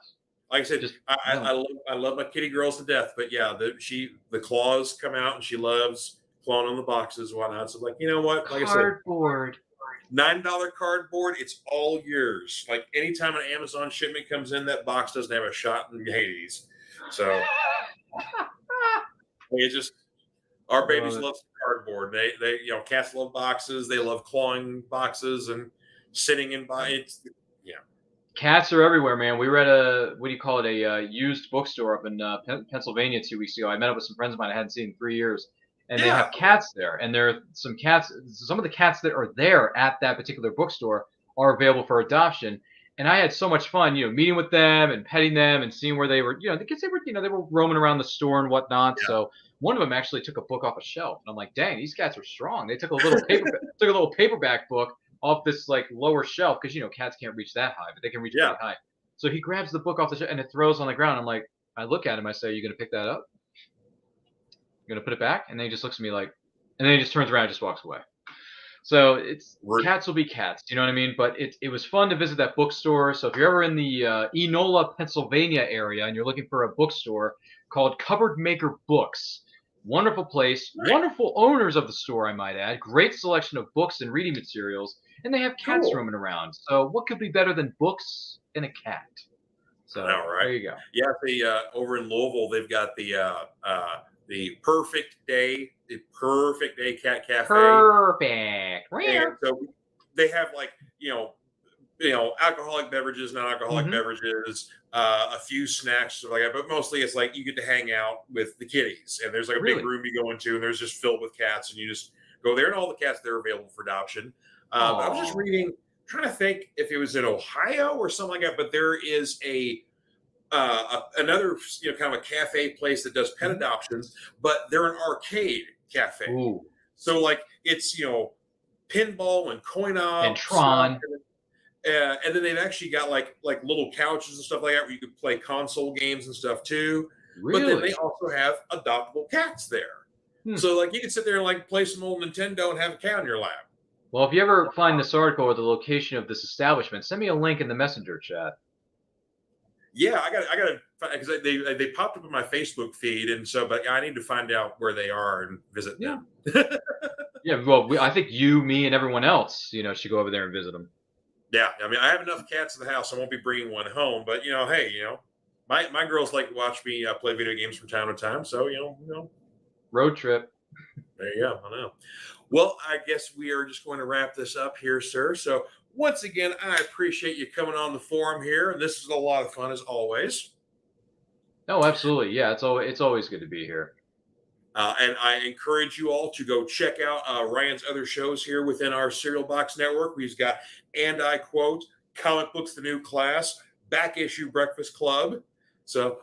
like I said, I love my kitty girls to death, but yeah, the claws come out and she loves clawing on the boxes and whatnot. So like, you know what? Like Cardboard. I said, $9 cardboard, it's all yours. Like anytime an Amazon shipment comes in, that box doesn't have a shot in Hades. So it's just our babies love cardboard. They cats love boxes. They love clawing boxes and sitting in boxes. Cats are everywhere, man. We were at a used bookstore up in Pennsylvania 2 weeks ago. I met up with some friends of mine I hadn't seen in 3 years, and they have cats there. And there are some cats. Some of the cats that are there at that particular bookstore are available for adoption. And I had so much fun, meeting with them and petting them and seeing where they were, because they were roaming around the store and whatnot. Yeah. So one of them actually took a book off a shelf, and I'm like, dang, these cats are strong. They took a little paperback book off this like lower shelf, because cats can't reach that high, but they can reach pretty high. So he grabs the book off the shelf and it throws on the ground. I'm like, I look at him, I say, "You gonna pick that up? You gonna put it back?" And then he just looks at me like, and then he just turns around and just walks away. So cats will be cats, you know what I mean? But it was fun to visit that bookstore. So if you're ever in the Enola, Pennsylvania area and you're looking for a bookstore called Cupboard Maker Books, wonderful place, wonderful owners of the store, I might add, great selection of books and reading materials, and they have cats roaming around. So what could be better than books and a cat? So there you go. Yeah, over in Louisville, they've got the Perfect Day Cat Cafe. Perfect. And so they have alcoholic beverages, non-alcoholic beverages, a few snacks, stuff like that. But mostly it's like you get to hang out with the kitties, and there's like a big room you go into, and there's just filled with cats, and you just go there, and all the cats there are available for adoption. I was just reading, trying to think if it was in Ohio or something like that, but there is another kind of a cafe place that does pet adoptions, but they're an arcade cafe. Ooh. So like it's pinball and coin op and Tron. And then they've actually got like little couches and stuff like that where you could play console games and stuff too. Really? But then they also have adoptable cats there. So like you can sit there and like play some old Nintendo and have a cat in your lap. Well, if you ever find this article or the location of this establishment, send me a link in the messenger chat. Yeah, I got to, because they popped up in my Facebook feed, and so, but I need to find out where they are and visit them. Yeah, well, I think you, me, and everyone else, should go over there and visit them. Yeah, I mean, I have enough cats in the house. I won't be bringing one home, but hey, my girls like to watch me play video games from time to time. So road trip. There you go. I know. Well, I guess we are just going to wrap this up here, sir. So once again, I appreciate you coming on the forum here. This is a lot of fun as always. Oh, absolutely. Yeah, it's always good to be here. And I encourage you all to go check out Ryan's other shows here within our Cereal Box Network. We've got, and I quote, Comic Books, the New Class, Back Issue Breakfast Club. So,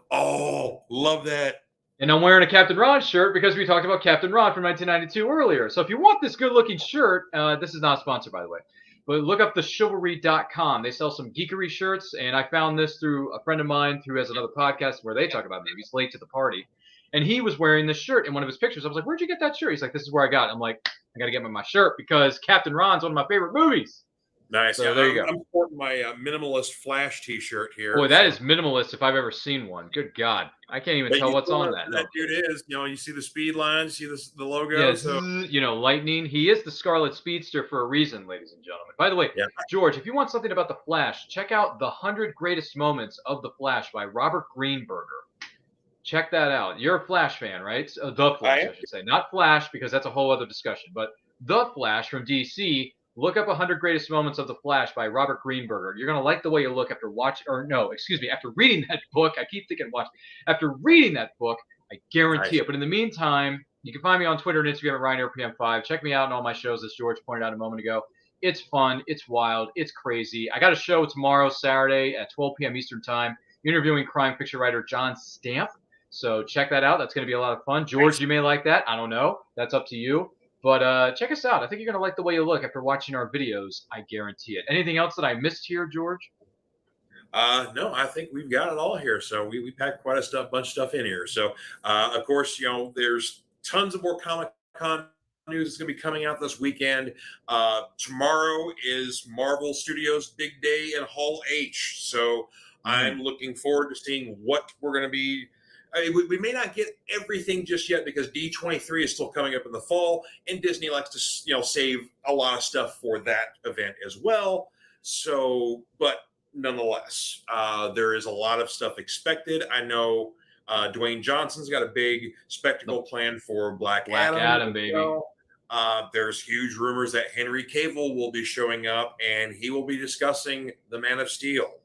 love that. And I'm wearing a Captain Ron shirt because we talked about Captain Ron from 1992 earlier. So if you want this good-looking shirt, this is not sponsored, by the way, but look up thechivalry.com. They sell some geekery shirts, and I found this through a friend of mine who has another podcast where they talk about movies, Late to the Party. And he was wearing this shirt in one of his pictures. I was like, where'd you get that shirt? He's like, this is where I got it. I'm like, I got to get my shirt because Captain Ron's one of my favorite movies. Nice. So there you go. I'm sporting my minimalist Flash T-shirt here. Boy, that is minimalist if I've ever seen one. Good God. I can't even tell what's on that. That dude is, you see the speed lines, see the logo. Yeah, so. lightning. He is the Scarlet Speedster for a reason, ladies and gentlemen. By the way, George, if you want something about The Flash, check out The 100 Greatest Moments of The Flash by Robert Greenberger. Check that out. You're a Flash fan, right? The Flash, I should say. Not Flash, because that's a whole other discussion. But The Flash from DC. Look up 100 Greatest Moments of The Flash by Robert Greenberger. You're going to like the way you look after after reading that book. I keep thinking watch. After reading that book, I guarantee it. But in the meantime, You can find me on Twitter and Instagram at RyanAirPM5. Check me out on all my shows, as George pointed out a moment ago. It's fun. It's wild. It's crazy. I got a show tomorrow, Saturday at 12 p.m. Eastern Time, interviewing crime fiction writer John Stamp. So check that out. That's going to be a lot of fun. George, you may like that. I don't know. That's up to you. But check us out. I think you're going to like the way you look after watching our videos. I guarantee it. Anything else that I missed here, George? No, I think we've got it all here. So we packed quite a bunch of stuff in here. So, of course, there's tons of more Comic-Con news that's going to be coming out this weekend. Tomorrow is Marvel Studios' big day in Hall H. So I'm looking forward to seeing what we're going to be. We may not get everything just yet because D23 is still coming up in the fall, and Disney likes to save a lot of stuff for that event as well. So, but nonetheless, there is a lot of stuff expected. I know Dwayne Johnson's got a big spectacle plan for Black Adam, baby. There's huge rumors that Henry Cavill will be showing up, and he will be discussing the Man of Steel.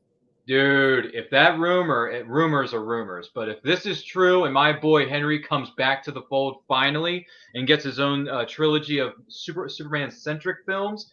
Dude, if that rumors are rumors, but if this is true and my boy Henry comes back to the fold finally and gets his own trilogy of Superman-centric films,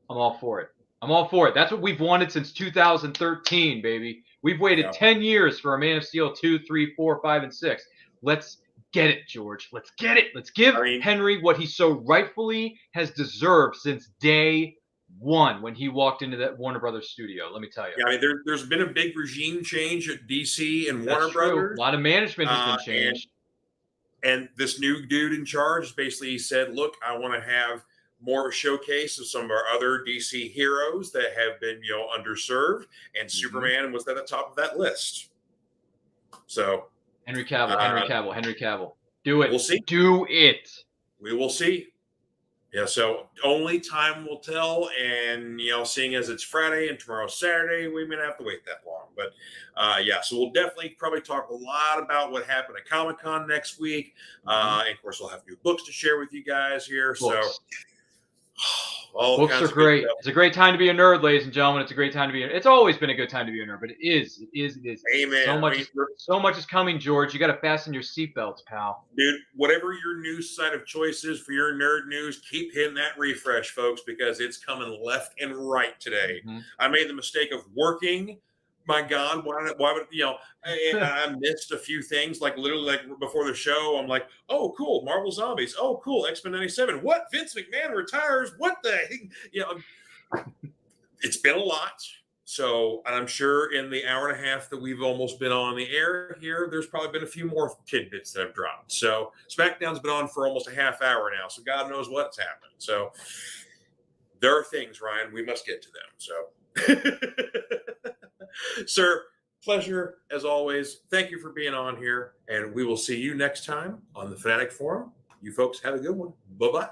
I'm all for it. I'm all for it. That's what we've wanted since 2013, baby. We've waited 10 years for a Man of Steel 2, 3, 4, 5, and 6. Let's get it, George. Let's get it. Let's give Henry what he so rightfully has deserved since day one when he walked into that Warner Brothers studio. Let me tell you. Yeah, I mean, there's been a big regime change at DC and Warner Brothers. A lot of management has been changed. And this new dude in charge basically said, look, I want to have more of a showcase of some of our other DC heroes that have been, underserved, and Superman was at the top of that list. So Henry Cavill. Do it. We'll see. Do it. We will see. Yeah, so only time will tell, and seeing as it's Friday and tomorrow's Saturday, we may not have to wait that long. But so we'll definitely probably talk a lot about what happened at Comic-Con next week. And of course, we'll have new books to share with you guys here. Books. So books are great. It's a great time to be a nerd, ladies and gentlemen. It's a great time to be. It's always been a good time to be a nerd, but it is. Amen. So much is coming, George. You got to fasten your seatbelts, pal. Dude, whatever your news site of choice is for your nerd news, keep hitting that refresh, folks, because it's coming left and right today. I made the mistake of working. My God, why would I missed a few things, literally before the show. I'm like, oh, cool, Marvel Zombies. Oh, cool, X-Men 97. What? Vince McMahon retires? What the heck? It's been a lot. So, and I'm sure in the hour and a half that we've almost been on the air here, there's probably been a few more tidbits that have dropped. So SmackDown's been on for almost a half hour now. So God knows what's happened. So there are things, Ryan, we must get to them. So sir, pleasure as always. Thank you for being on here, and we will see you next time on the Fanatic Forum. You folks have a good one. Bye-bye.